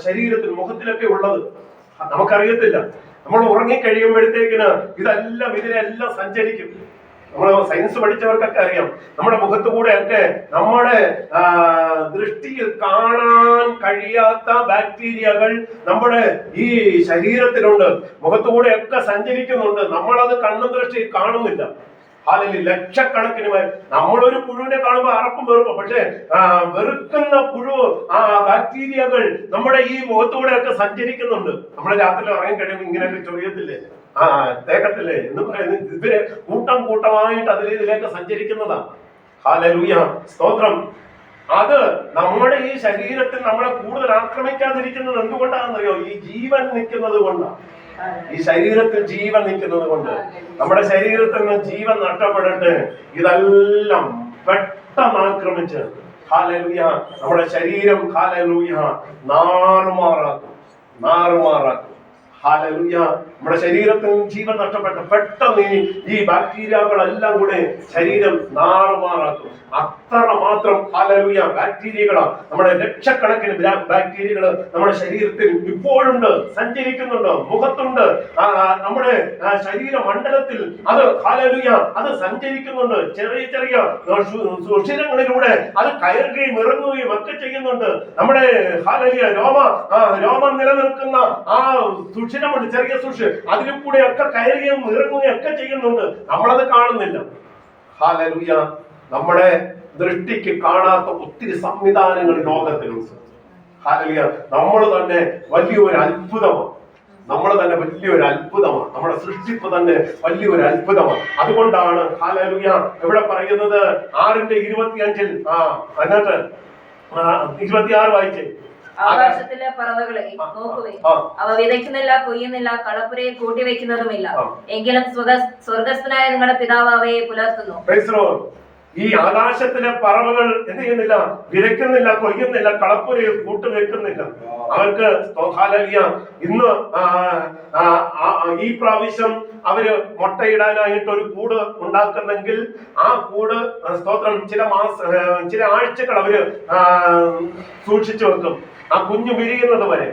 ശരീരത്തിൽ മുഖത്തിലൊക്കെ ഉള്ളത്. നമുക്കറിയത്തില്ല. നമ്മൾ ഉറങ്ങിക്കഴിയുമ്പോഴത്തേക്കിന് ഇതിനെല്ലാം സഞ്ചരിക്കും. നമ്മൾ സയൻസ് പഠിച്ചവർക്കൊക്കെ അറിയാം, നമ്മുടെ മുഖത്തു കൂടെയൊക്കെ നമ്മുടെ ദൃഷ്ടിയിൽ കാണാൻ കഴിയാത്ത ബാക്ടീരിയകൾ നമ്മുടെ ഈ ശരീരത്തിലുണ്ട്. മുഖത്തുകൂടെയൊക്കെ സഞ്ചരിക്കുന്നുണ്ട്. നമ്മളത് കണ്ണും ദൃഷ്ടിയിൽ കാണുന്നില്ല. അല്ലെങ്കിൽ ലക്ഷക്കണക്കിന് നമ്മളൊരു പുഴുവിനെ കാണുമ്പോൾ അറപ്പും വെറുക്കും. പക്ഷെ വെറുക്കുന്ന പുഴു ബാക്ടീരിയകൾ നമ്മുടെ ഈ മുഖത്തൂടെയൊക്കെ സഞ്ചരിക്കുന്നുണ്ട്. നമ്മളെ രാത്രി ഇറങ്ങി കഴിയുമ്പോൾ ഇങ്ങനെയൊക്കെ ചൊറിയത്തില്ലേ, തേക്കത്തില്ലേ എന്ന് പറയുന്നത്. ഇവര് കൂട്ടമായിട്ട് ഇതിലേക്ക് സഞ്ചരിക്കുന്നതാണ്. ഹല്ലേലൂയ, സ്തോത്രം. അത് നമ്മുടെ ഈ ശരീരത്തിൽ നമ്മളെ കൂടുതൽ ആക്രമിക്കാതിരിക്കുന്നത് എന്തുകൊണ്ടാണെന്നറിയോ? ഈ ജീവൻ നിൽക്കുന്നത് കൊണ്ടാണ്. ഈ ശരീരത്തിൽ ജീവൻ നിൽക്കുന്നത് കൊണ്ട്. നമ്മുടെ ശരീരത്തിൽ നിന്ന് ജീവൻ നഷ്ടപ്പെടട്ടെ, ഇതെല്ലാം പെട്ടെന്ന് ആക്രമിച്ച് ഹല്ലേലൂയ നമ്മുടെ ശരീരം ഹല്ലേലൂയ നാറുമാറാക്കും. ഹല്ലേലൂയ. നമ്മുടെ ശരീരത്തിൽ ജീവൻ നഷ്ടപ്പെട്ട പെട്ടെന്ന് ഈ ബാക്ടീരിയകളെല്ലാം കൂടെ ശരീരം നാറുമാറാക്കും. അത്ര മാത്രം ഹല്ലേലൂയ ബാക്ടീരിയകളാ, നമ്മുടെ ലക്ഷക്കണക്കിന് ബാക്ടീരിയകൾ നമ്മുടെ ശരീരത്തിൽ ഇപ്പോഴുണ്ട്, സഞ്ചരിക്കുന്നുണ്ട്, മുഖത്തുണ്ട്, നമ്മുടെ ശരീരമണ്ഡലത്തിൽ അത് ഹല്ലേലൂയ അത് സഞ്ചരിക്കുന്നുണ്ട്. ചെറിയ സുഷിരങ്ങളിലൂടെ അത് കയറുകയും ഇറങ്ങുകയും ഒക്കെ ചെയ്യുന്നുണ്ട്. നമ്മുടെ ഹല്ലേലൂയ രോമം നിലനിൽക്കുന്ന ആ സുഷിരമുണ്ട്, ചെറിയ സുഷ്, അതിലും കൂടെ ഒക്കെ കയറുകയും ഇറങ്ങുകയും ഒക്കെ ചെയ്യുന്നുണ്ട്. നമ്മളത് കാണുന്നില്ല. ഹല്ലേലൂയ. നമ്മുടെ ദൃഷ്ടിക്ക് കാണാത്ത ഒത്തിരി സംവിധാനങ്ങൾ ലോകത്തിലുണ്ട്. ഹല്ലേലൂയ. നമ്മൾ തന്നെ വലിയൊരു അത്ഭുതമാണ്. നമ്മുടെ സൃഷ്ടിപ്പ് തന്നെ വലിയൊരു അത്ഭുതമാണ്. അതുകൊണ്ടാണ് ഹല്ലേലൂയ ഇവിടെ പറയുന്നത് 6:25 എന്നിട്ട് 26 വായിച്ചേ. ആകാശത്തിലെ പറവകളെ നോക്കുവിൻ, അവ വിതയ്ക്കുന്നില്ല, കൊയ്യുന്നില്ല, കളപ്പുരയെ കൂട്ടിവെക്കുന്നതുമില്ല, എങ്കിലും സ്വർഗസ്ഥനായ നിങ്ങളുടെ പിതാവ് അവയെ പുലർത്തുന്നു. ഈ ആകാശത്തിലെ പറവകൾ എന്ത് ചെയ്യുന്നില്ല? വിതയ്ക്കുന്നില്ല, കൊയ്യുന്നില്ല, കളപ്പുരയെ കൂട്ടുവെക്കുന്നില്ല. അവർക്ക് ഹല്ലേലൂയ ഇന്ന് ഈ പ്രാവശ്യം അവര് മുട്ടയിടാനായിട്ട് ഒരു കൂട് ഉണ്ടാക്കുന്നെങ്കിൽ ആ കൂട് സ്തോത്രം ചില ആഴ്ചകൾ അവര് സൂക്ഷിച്ചു വെക്കും, ആ കുഞ്ഞു വിരിയുന്നത് വരെ.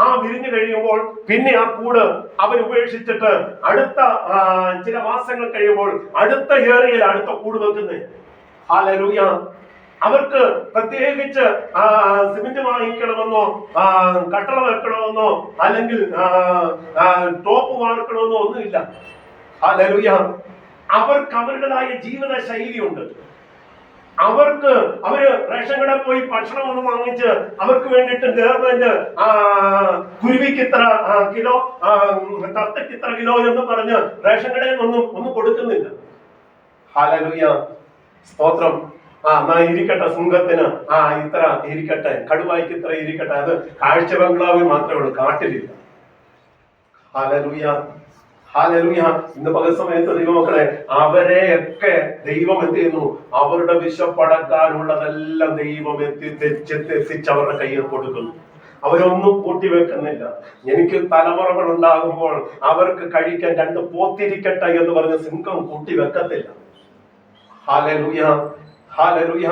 ആ വിരിഞ്ഞു കഴിയുമ്പോൾ പിന്നെ ആ കൂട് അവരുപേക്ഷിച്ചിട്ട് അടുത്ത ചില മാസങ്ങൾ കഴിയുമ്പോൾ അടുത്ത ഏറിയയിൽ അടുത്ത കൂട് വെക്കുന്നത്. ഹല്ലേലൂയ. അവർക്ക് പ്രത്യേകിച്ച് സിമന്റ് വാങ്ങിക്കണമെന്നോ കട്ടള വെക്കണമെന്നോ അല്ലെങ്കിൽ ടോപ്പ് വാർക്കണമെന്നോ ഒന്നുമില്ല. ഹല്ലേലൂയ. അവർക്ക് അവരുടേതായ ജീവിത ശൈലിയുണ്ട്. അവര് റേഷൻ കടയിൽ പോയി ഭക്ഷണം ഒന്ന് വാങ്ങിച്ച് അവർക്ക് വേണ്ടിയിട്ട് ഗവൺമെന്റ് കുരുവിക്ക് ഇത്ര കിലോ, തത്തയ്ക്ക് ഇത്ര കിലോ എന്ന് പറഞ്ഞ് റേഷൻ കടയിൽ ഒന്നും കൊടുക്കുന്നില്ല. ഹല്ലേലൂയ, സ്തോത്രം. എന്നാ ഇരിക്കട്ടെ, സിംഹത്തിന് ഇത്ര ഇരിക്കട്ടെ, കടുവായ്ക്ക് ഇത്ര ഇരിക്കട്ടെ. അത് കാഴ്ച ബംഗ്ലാവിൽ മാത്രമേ ഉള്ളൂ, കാട്ടിലില്ല. Hallelujah, hallelujah. ഇന്ന് പകൽ സമയത്ത് ദൈവമക്കളെ, അവരെയൊക്കെ ദൈവം എന്ത് ചെയ്യുന്നു? അവരുടെ വിശപ്പടക്കാനുള്ളതെല്ലാം ദൈവം എത്തിച്ച് അവരുടെ കയ്യിൽ കൊടുക്കുന്നു. അവരൊന്നും കൂട്ടിവെക്കുന്നില്ല. എനിക്ക് തലമുറകൾ ഉണ്ടാകുമ്പോൾ അവർക്ക് കഴിക്കാൻ 2 പോത്തിരിക്കട്ടെ എന്ന് പറഞ്ഞ് സിംഹം കൂട്ടിവെക്കത്തില്ല. Hallelujah, hallelujah.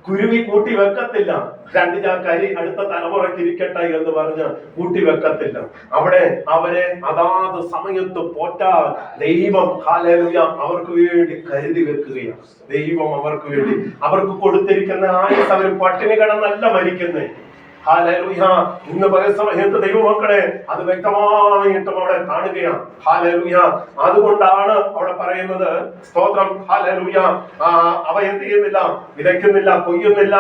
കുരുവി കൂട്ടി വെക്കത്തില്ല. 2 ചാക്കരി അടുത്ത തലമുറയ്ക്ക് ഇരിക്കട്ടെ എന്ന് പറഞ്ഞ് കൂട്ടി വെക്കത്തില്ല. അവിടെ അവരെ അതാത് സമയത്ത് പോറ്റാൻ ദൈവം ഹല്ലേലൂയ അവർക്ക് വേണ്ടി കരുതി വെക്കുകയാണ്. ദൈവം അവർക്ക് വേണ്ടി അവർക്ക് കൊടുത്തിരിക്കുന്ന ആയുസ് അവർ പട്ടിണി കിടന്നല്ല മരിക്കുന്നേ. ഹല്ലേലൂയ. ഇന്ന് പല സമയത്ത് ദൈവമക്കളെ അത് വ്യക്തമായിട്ടും അവിടെ കാണുകയാണ്. ഹല്ലേലൂയ. അതുകൊണ്ടാണ് അവിടെ പറയുന്നത്, സ്തോത്രം, ഹല്ലേലൂയ, അവ എന്ത് ചെയ്യുന്നില്ല, വിതയ്ക്കുന്നില്ല, കൊയ്യുന്നില്ല,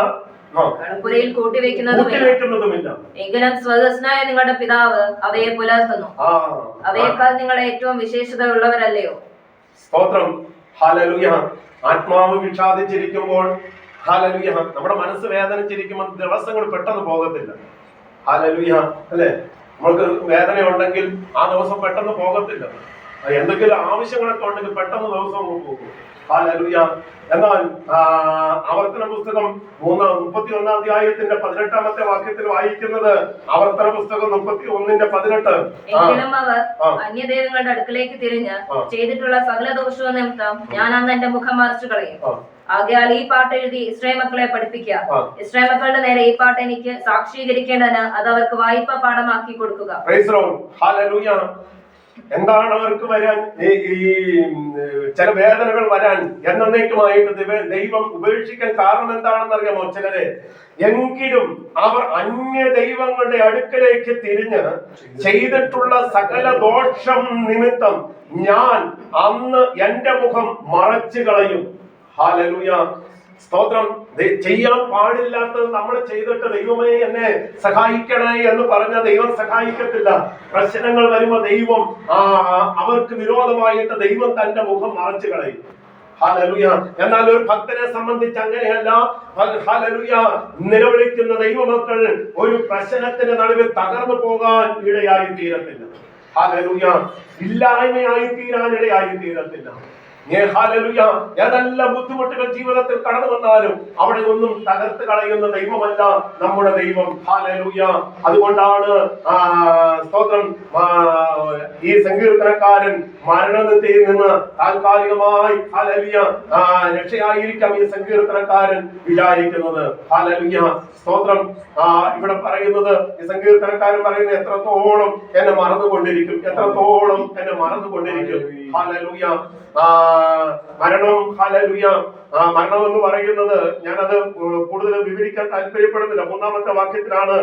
കളപ്പുരയിൽ കൂട്ടിവെക്കുന്നതുമില്ല. എങ്കിലും സ്വർഗ്ഗസ്ഥനായ നിങ്ങളുടെ പിതാവ് അവയെ പുലർത്തുന്നു. അവയേക്കാൾ നിങ്ങൾ ഏറ്റവും വിശേഷത ഉള്ളവരല്ലയോ? സ്തോത്രം, ഹല്ലേലൂയ. ആത്മാവ് വിഷാദിച്ചിരിക്കുമ്പോൾ, ഹല്ലേലൂയ, നമ്മുടെ മനസ്സ് വേദനിച്ചിരിക്കുമ്പോൾ ദിവസങ്ങൾ പെട്ടെന്ന് പോകത്തില്ല. ഹല്ലേലൂയ, അല്ലെ? നമ്മൾക്ക് വേദന ഉണ്ടെങ്കിൽ ആ ദിവസം പെട്ടെന്ന് പോകത്തില്ല. എന്തെങ്കിലും ആവശ്യങ്ങളൊക്കെ ഉണ്ടെങ്കിൽ പെട്ടെന്ന് ദിവസം പോകും. ഹല്ലേലൂയ. എന്നാൽ ആവർത്തന പുസ്തകം 31 അധ്യായത്തിന്റെ 18 വാക്യത്തിൽ വായിക്കുന്നത്, ആവർത്തന പുസ്തകം 31:18, എങ്കിലും അവർ അന്യദൈവങ്ങളുടെ അടുക്കലേക്ക് തിരിഞ്ഞ് ചെയ്തിട്ടുള്ള സകല ദോഷവും നിമിത്തം ഞാൻ അന്ന് എന്റെ മുഖം മറച്ചു കളയും. ആകയാൽ ഈ പാട്ട് എഴുതി ഇസ്രായേൽ മക്കളെ പഠിപ്പിക്കുക. ഇസ്രായേൽ മക്കളുടെ നേരെ ഈ പാട്ട് എനിക്ക് സാക്ഷീകരിക്കേണ്ടതിന് അത് അവർക്ക് വായ്പ പാഠമാക്കി കൊടുക്കുക. Price the Lord. ഹല്ലേലൂയ. എന്താണ് അവർക്ക് വരാൻ ഈ ചില വേദനകൾ വരാൻ എന്നേക്കുമായിട്ട് ദൈവം ഉപേക്ഷിക്കാൻ കാരണം എന്താണെന്ന് അറിയാമോ? ചിലരെ എങ്കിലും അവർ അന്യ ദൈവങ്ങളുടെ അടുക്കലേക്ക് തിരിഞ്ഞ് ചെയ്തിട്ടുള്ള സകല ദോഷം നിമിത്തം ഞാൻ അന്ന് എന്റെ മുഖം മറച്ചു കളയും. ഹല്ലേലൂയ. സ്തോത്രം. ചെയ്യാൻ പാടില്ലാത്തത് നമ്മൾ ചെയ്തിട്ട് ദൈവമേ എന്നെ സഹായിക്കണേ എന്ന് പറഞ്ഞ ദൈവം സഹായിക്കത്തില്ല. പ്രശ്നങ്ങൾ വരുമ്പോ ദൈവം അവർക്ക് വിരോധമായിട്ട് ദൈവം തന്റെ മുഖം മറച്ചു കളയും. ഹല്ലേലൂയ. എന്നാൽ ഒരു ഭക്തനെ സംബന്ധിച്ച് അങ്ങനെയല്ല. ഹല്ലേലൂയ. നിലവിളിക്കുന്ന ദൈവമക്കൾ ഒരു പ്രശ്നത്തിന്റെ നടുവിൽ തകർന്നു പോകാൻ ഇടയായി തീരത്തില്ല. ഹല്ലേലൂയ. ഇല്ലായ്മയായി തീരാൻ ഇടയായി തീരത്തില്ല. ഹല്ലേലൂയ. ഏതെല്ലാം ബുദ്ധിമുട്ടുകൾ ജീവിതത്തിൽ കടന്നു വന്നാലും അവിടെ ഒന്നും തകർത്ത് കളയുന്ന ദൈവമല്ല നമ്മുടെ ദൈവം. ഹല്ലേലൂയ. അതുകൊണ്ടാണ് സ്തോത്രം, ഈ സങ്കീർത്തനക്കാരൻ മരണനിരയിൽ നിന്ന് താൽക്കാലികമായി, ഹല്ലേലൂയ, രക്ഷയായിരിക്കാം ഈ സങ്കീർത്തനക്കാരൻ വിചാരിക്കുന്നത്. ഹല്ലേലൂയ. സ്തോത്രം. ഇവിടെ പറയുന്നത്, ഈ സങ്കീർത്തനക്കാരൻ പറയുന്നത്, എത്രത്തോളം എന്നെ മറന്നുകൊണ്ടിരിക്കും, എത്രത്തോളം എന്നെ മറന്നുകൊണ്ടിരിക്കും. ഹല്ലേലൂയ. മരണം, ഹല്ലേലൂയ, മരണം എന്ന് പറയുന്നത് ഞാനത് കൂടുതൽ വിവരിക്കാൻ താല്പര്യപ്പെടുന്നില്ല. 3-ാമത്തെ വാക്യത്തിലാണ്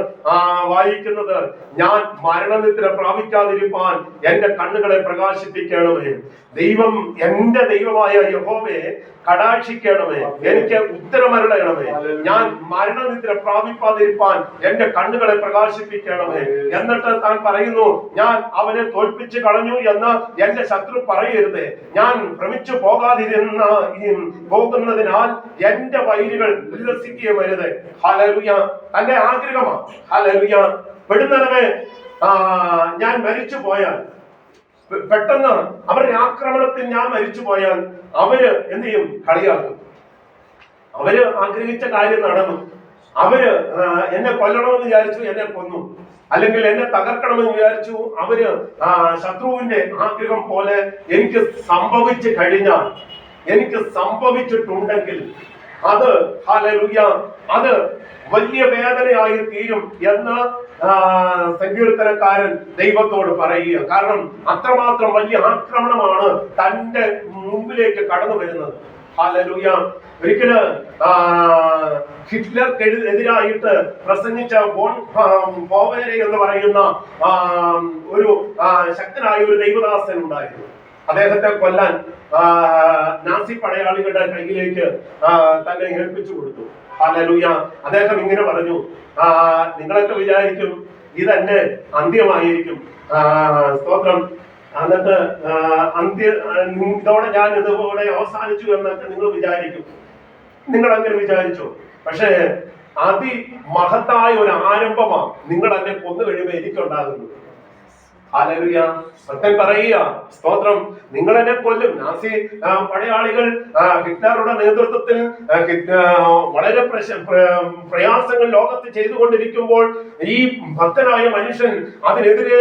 വായിക്കുന്നത്, ഞാൻ മരണനിദ്ര പ്രാപിക്കാതിരിപ്പാൻ എന്റെ കണ്ണുകളെ പ്രകാശിപ്പിക്കണമേ. ദൈവം, എന്റെ ദൈവമായ യഹോവേ കടാക്ഷിക്കണമേ, എനിക്ക് ഉത്തരമരുളണമേ. ഞാൻ മരണനിദ്ര പ്രാപിക്കാതിരിപ്പാൻ എന്റെ കണ്ണുകളെ പ്രകാശിപ്പിക്കണമേ. എന്നിട്ട് താൻ പറയുന്നു, ഞാൻ അവനെ തോൽപ്പിച്ചു കളഞ്ഞു എന്ന് എന്റെ ശത്രു പറയരുതേ. ഞാൻ ഭ്രമിച്ചു പോകുന്നതിനാൽ എന്റെ വൈരികൾ ഉല്ലസിക്കുകയും വരുത്. ഹല്ലേലൂയ. തന്റെ ആഗ്രഹമാണ്. ഹല്ലേലൂയ. പെടുന്നവരെ ഞാൻ മരിച്ചു പോയാൽ, പെട്ടെന്ന് അവരുടെ ആക്രമണത്തിൽ ഞാൻ മരിച്ചു പോയാൽ അവര് എന്ത് ചെയ്യും? കളിയാക്കും. അവര് ആഗ്രഹിച്ച കാര്യം നടന്നു. അവര് എന്നെ കൊല്ലണമെന്ന് വിചാരിച്ചു, എന്നെ കൊന്നു. അല്ലെങ്കിൽ എന്നെ തകർക്കണമെന്ന് വിചാരിച്ചു, അവര് ശത്രുവിന്റെ ആഗ്രഹം പോലെ എനിക്ക് സംഭവിച്ചു കഴിഞ്ഞാൽ, എനിക്ക് സംഭവിച്ചിട്ടുണ്ടെങ്കിൽ അത്, ഹല്ലേലൂയ, അത് വലിയ വേദനയായി തീരും എന്ന് സങ്കീർത്തനക്കാരൻ ദൈവത്തോട് പറയുക. കാരണം അത്രമാത്രം വലിയ ആക്രമണമാണ് തന്റെ മുമ്പിലേക്ക് കടന്നു വരുന്നത്. ഹല്ലേലൂയ. ഒരിക്കല് ഹിറ്റ്ലർക്കെതിരായിട്ട് പ്രസംഗിച്ച ബോൺ പോവേരെ എന്ന് പറയുന്ന ഒരു ശക്തനായ ഒരു ദൈവദാസൻ ഉണ്ടായിരുന്നു. അദ്ദേഹത്തെ കൊല്ലാൻ നാസി പടയാളികളുടെ കയ്യിലേക്ക് തന്നെ ഏൽപ്പിച്ചു കൊടുത്തു. ഹല്ലേലൂയ. അദ്ദേഹം ഇങ്ങനെ പറഞ്ഞു, നിങ്ങളൊക്കെ വിചാരിക്കും ഇതെന്റെ അന്ത്യമായിരിക്കും. സ്തോത്രം. എന്നിട്ട് ഇതോടെ ഞാൻ ഇതുപോലെ അവസാനിച്ചു എന്നൊക്കെ നിങ്ങൾ വിചാരിക്കും. നിങ്ങൾ അങ്ങനെ വിചാരിച്ചു. പക്ഷേ അതിമഹത്തായ ഒരു ആരംഭമാണ് നിങ്ങൾ എന്നെ കൊന്നു കഴിയുമ്പോൾ എനിക്കുണ്ടാകുന്നത്. ഹല്ലേലൂയ. സത്യം പറയുക. സ്തോത്രം. നിങ്ങൾ എന്നെ കൊല്ലും. നാസി പടയാളികൾ ഹിറ്റ്ലറുടെ നേതൃത്വത്തിൽ വളരെ പ്രയാസങ്ങൾ ലോകത്ത് ചെയ്തുകൊണ്ടിരിക്കുമ്പോൾ ഈ ഭക്തനായ മനുഷ്യൻ അതിനെതിരെ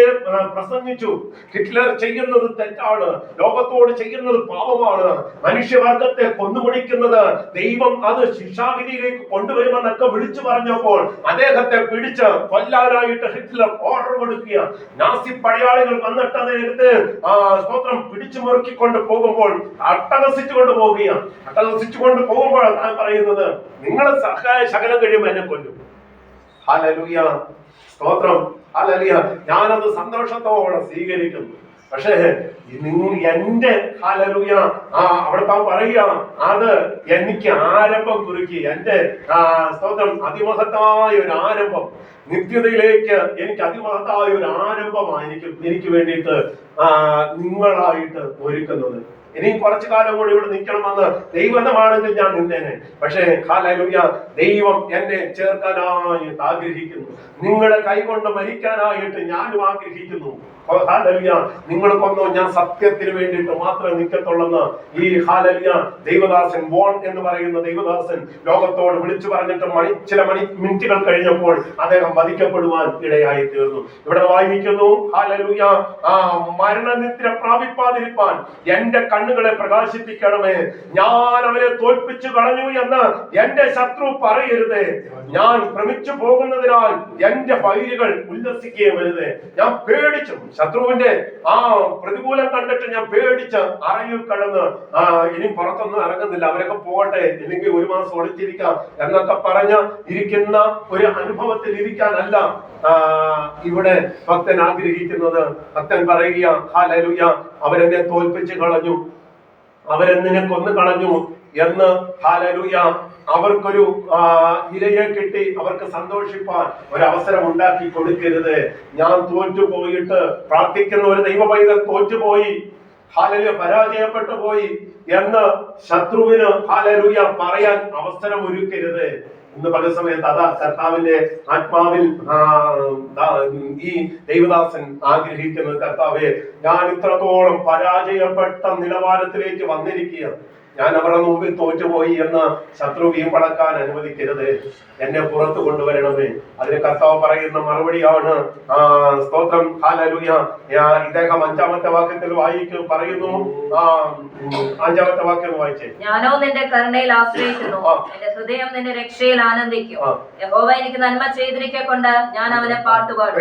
പ്രസംഗിച്ചു. ഹിറ്റ്ലർ ചെയ്യുന്നത് തെറ്റാണ്, ലോകത്തോട് ചെയ്യുന്നത് പാപമാണ്, മനുഷ്യവർഗത്തെ കൊന്നുപിടിക്കുന്നത് ദൈവം അത് ശിക്ഷാവിധിയിലേക്ക് കൊണ്ടുവരുമെന്നൊക്കെ വിളിച്ചു പറഞ്ഞപ്പോൾ അദ്ദേഹത്തെ പിടിച്ച് കൊല്ലാനായിട്ട് ഹിറ്റ്ലർ ഓർഡർ കൊടുക്കുക. നാസി പടയാളികൾ വന്നിട്ട് അതെടുത്ത് സ്തോത്രം പിടിച്ചു മുറുക്കിക്കൊണ്ട് പോകുമ്പോൾ അട്ടഹസിച്ചുകൊണ്ട് പോവുകയാണ്. അട്ടഹസിച്ചുകൊണ്ട് പോകുമ്പോഴാണ് താൻ പറയുന്നത്, നിങ്ങളെ സകലം കഴിയുമ്പോൾ എന്നെ കൊല്ലും. ഹല്ലേലൂയ, സ്തോത്രം, ഹല്ലേലൂയ. ഞാനത് സന്തോഷത്തോടെ സ്വീകരിക്കുന്നു. പക്ഷേ നിങ്ങൾ എന്റെ ഹല്ലേലൂയ അവിടെ താൻ പറയുക, അത് എനിക്ക് ആരംഭം കുറിക്കി. എന്റെ സ്തോത്രം അതിമഹത്തായ ഒരു ആരംഭം, നിത്യതയിലേക്ക് എനിക്ക് അതിമഹത്തായ ഒരു ആരംഭമായിരിക്കും എനിക്ക് വേണ്ടിയിട്ട് നിങ്ങളായിട്ട് ഒരുക്കുന്നത്. ഇനിയും കുറച്ചു കാലം കൂടി ഇവിടെ നിൽക്കണമെന്ന് ദൈവമാണെങ്കിൽ ഞാൻ നിന്നേനെ. പക്ഷേ ഹല്ലേലൂയ, ദൈവം എന്നെ ചേർക്കാനായിട്ട് ആഗ്രഹിക്കുന്നു. നിങ്ങളുടെ കൈകൊണ്ട് മരിക്കാനായിട്ട് ഞാനും ആഗ്രഹിക്കുന്നു. ഹല്ലേലൂയ, നിങ്ങൾക്കൊന്നും ഞാൻ സത്യത്തിന് വേണ്ടിയിട്ട് മാത്രമേ നിൽക്കത്തുള്ളെന്ന് ഈ ഹല്ലേലൂയ ദൈവദാസൻ വോൺ എന്ന് പറയുന്ന ദൈവദാസൻ ലോകത്തോട് വിളിച്ചു പറഞ്ഞിട്ട് ചില മിനിറ്റുകൾ കഴിഞ്ഞപ്പോൾ അദ്ദേഹം വധിക്കപ്പെടുവാൻ ഇടയായി തീർന്നു. ഇവിടെ വായിക്കുന്നു, ഹല്ലേലൂയ, മരണനിദ്ര പ്രാപിപ്പാതിരിപ്പാൻ എന്റെ കണ്ണുകളെ പ്രകാശിപ്പിക്കണമേ. ഞാൻ അവനെ തോൽപ്പിച്ചു കളഞ്ഞു എന്ന് എന്റെ ശത്രു പറയരുതേ. ഞാൻ ഭ്രമിച്ചു പോകുന്നതിനാൽ എന്റെ വൈരികൾ ഉല്ലസിക്കുകയും വരുതേ. ഞാൻ പേടിച്ചു, ശത്രുവിന്റെ പ്രതികൂലം കണ്ടിട്ട് ഞാൻ പേടിച്ച് അറയിൽ കടന്ന് ഇനി പുറത്തൊന്നും ഇറങ്ങുന്നില്ല, അവരൊക്കെ പോകട്ടെ, ഇല്ലെങ്കിൽ ഒരു മാസം ഒളിച്ചിരിക്കാം എന്നൊക്കെ പറഞ്ഞ് ഇരിക്കുന്ന ഒരു അനുഭവത്തിൽ ഇരിക്കാനല്ല ഇവിടെ ഭക്തൻ ആഗ്രഹിക്കുന്നത്. ഭക്തൻ പറയുക, ഹല്ലേലൂയ, അവരെന്നെ തോൽപ്പിച്ചു കളഞ്ഞു, അവരെന്നെ കൊന്നു കളഞ്ഞു എന്ന്, ഹല്ലേലൂയ, അവർക്കൊരു ഇരയെ കിട്ടി അവർക്ക് സന്തോഷിപ്പാൻ ഒരവസരം ഉണ്ടാക്കി കൊടുക്കരുത്. ഞാൻ തോറ്റുപോയിട്ട് പ്രാർത്ഥിക്കുന്ന ഒരു ദൈവ പൈതൽ തോറ്റുപോയി, ഹല്ലേലൂയ, പരാജയപ്പെട്ടു പോയി എന്ന് ശത്രുവിന് ഹല്ലേലൂയ പറയാൻ അവസരം ഒരുക്കരുത്. ഇന്ന് പല സമയത്ത് അതാ കർത്താവിന്റെ ആത്മാവിൽ ഈ ദൈവദാസൻ ആഗ്രഹിക്കുന്നത്. കർത്താവേ, ഞാൻ ഇത്രത്തോളം പരാജയപ്പെട്ട നിലവാരത്തിലേക്ക് വന്നിരിക്കുകയാണ്, ഞാൻ അവരുടെ മുമ്പിൽ തോറ്റുപോയി എന്ന് ശത്രു വീമ്പളക്കാൻ അനുവദിക്കരുത്, എന്നെ പുറത്തു കൊണ്ടുവരണമേ. അതിന് കർത്താവ് പറയുന്ന മറുപടിയാണ് സ്തോത്രം, ഹല്ലേലൂയ. ഇദ്ദേഹം 5-ാമത്തെ വാക്യത്തിൽ പറയുന്നു, 5-ാമത്തെ വാക്യം വായിച്ചേ. ഞാനോ നിന്റെ കരുണയിൽ ആശ്രയിക്കുന്നു, എന്റെ ഹൃദയം നിന്റെ രക്ഷയിൽ ആനന്ദിക്കും. യഹോവ എനിക്ക് നന്മ ചെയ്തിരിക്കൊണ്ട് ഞാൻ അവനെ പാട്ടുപാടും.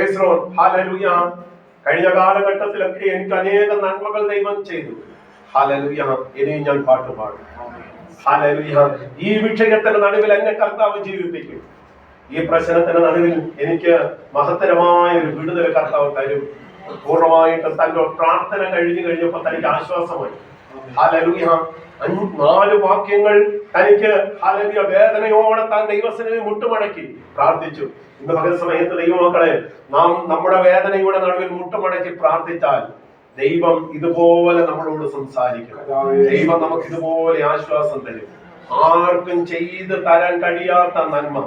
ഹല്ലേലൂയ. കഴിഞ്ഞ കാലഘട്ടത്തിലൊക്കെ എനിക്ക് അനേകം നന്മകൾ ദൈവം ചെയ്തു. ഹല്ലേലൂയ, ഇനിയും ഞാൻ പാട്ടുപാടും. ഹല്ലേലൂയ. ഈ വിഷയത്തിന്റെ നടുവിൽ എന്നെ കർത്താവ് ജീവിപ്പിക്കും. ഈ പ്രശ്നത്തിന്റെ നടുവിൽ എനിക്ക് മഹത്തരമായ ഒരു വിടുതൽ കർത്താവ് തരും. പൂർണ്ണമായിട്ട് തന്റെ പ്രാർത്ഥന കഴിഞ്ഞപ്പോ തനിക്ക് ആശ്വാസമായി. ഹല്ലേലൂയ. 4 വാക്യങ്ങൾ തനിക്ക് ഹല്ലേലൂയ വേദനയോടെ താൻ ദൈവസന്നിധിയിൽ മുട്ടുമടക്കി പ്രാർത്ഥിച്ചു. ഇന്ന് പകൽ സമയത്ത് ദൈവമക്കളെ, നാം നമ്മുടെ വേദനയുടെ നടുവിൽ മുട്ടുമടക്കി പ്രാർത്ഥിച്ചാൽ ദൈവം ഇതുപോലെ നമ്മളോട് സംസാരിക്കും. ദൈവം നമുക്ക് ഇതുപോലെ ആശ്വാസം തരും. ആർക്കും ചെയ്ത് തരാൻ കഴിയാത്ത നന്മ,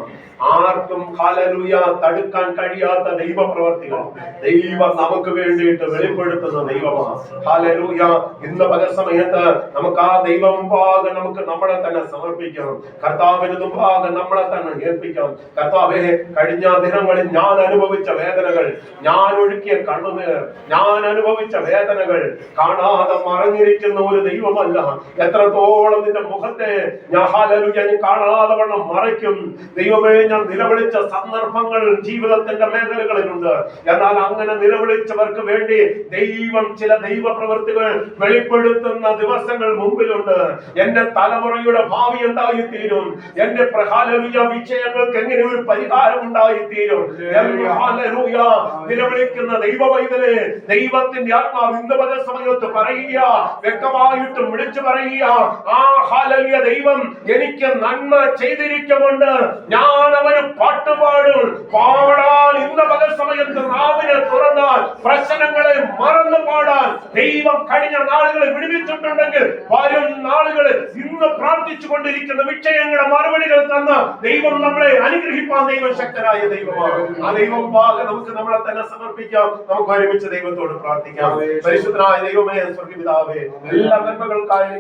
ആർക്കും ഹല്ലേലൂയ തടുക്കാൻ കഴിയാത്ത ദൈവപ്രവർത്തികൾ ദൈവം നമുക്ക് വേണ്ടിയിട്ട് വെളിപ്പെടുത്തുന്ന ദൈവമാണ്. ഹല്ലേലൂയ. ഇന്ന് പകൽ സമയത്ത് നമുക്ക് ആ ദൈവം മുമ്പാകെ നമുക്ക് നമ്മളെ തന്നെ സമർപ്പിക്കാം. കർത്താവിന് മുമ്പാകെ നമ്മളെ തന്നെ ഏൽപ്പിക്കാം. കർത്താവേ, കഴിഞ്ഞ ദിനങ്ങളിൽ ഞാൻ അനുഭവിച്ച വേദനകൾ, ഞാൻ ഒഴുക്കിയ കണ്ണുനീർ, ഞാൻ അനുഭവിച്ച വേദനകൾ കാണാതെ മറഞ്ഞിരിക്കുന്ന ഒരു ദൈവമല്ല. എത്രത്തോളം നിന്റെ മുഖത്തെ ഞാൻ ഹല്ലേലൂയ കാണാതെ വണ്ണം മറയ്ക്കും. ദൈവമേ, ഞാൻ നിലവിളിച്ച സന്ദർഭങ്ങൾ ജീവിതത്തിന്റെ മേഖലകളിലുണ്ട്. എന്നാൽ അങ്ങനെ നിലവിളിച്ചവർക്ക് വേണ്ടി ദൈവം ചില ദൈവപ്രവൃത്തികൾ വെളിപ്പെടുത്തുന്ന ദിവസങ്ങൾ മുമ്പിലുണ്ട്. എന്റെ തലമുറയുടെ ഭാവി എന്തായിത്തീരും, എന്റെ ഹല്ലേലൂയ വിഷയങ്ങൾക്ക് എങ്ങനെ ഒരു പരിഹാരം ഉണ്ടായിത്തീരും. നിലവിളിക്കുന്ന ദൈവ പൈതലേ, ദൈവത്തിന്റെ ആത്മാവ് ഇന്ന് പല സമയത്ത് പറയുക, വ്യക്തമായിട്ടും വിളിച്ചു പറയുക, ആ ഹല്ലേലൂയ ദൈവം എനിക്ക് നന്മ ചെയ്തിരിക്കുന്നുണ്ട്, ഞാൻ അവന് പാട്ടുപാടും. പാടാൻ ഇന്ന് പകൽ സമയത്ത് നാവിനെ തുറന്നാൽ പ്രശ്നങ്ങളെ മറന്നു പാടാൻ ദൈവം കഴിഞ്ഞ നാളുകളെ വിടുവിച്ചിട്ടുണ്ടെങ്കിൽ വരും നാളുകളിൽ ഇന്ന് പ്രാർത്ഥിച്ചു കൊണ്ടിരിക്കുന്ന വിഷയങ്ങളുടെ മറുപടികൾ തന്ന ദൈവം നമ്മളെ അനുഗ്രഹിപ്പാൻ ദൈവം ശക്തനായ ദൈവമാണ്. ആ ദൈവം നമുക്ക് നമ്മളെ തന്നെ സമർപ്പിക്കാം. നമുക്ക് ഒരുമിച്ച് ദൈവത്തോട് പ്രാർത്ഥിക്കാം. പരിശുദ്ധനായ ദൈവമേ, സ്വർഗ്ഗപിതാവേ, എല്ലാ നന്മകൾക്കായി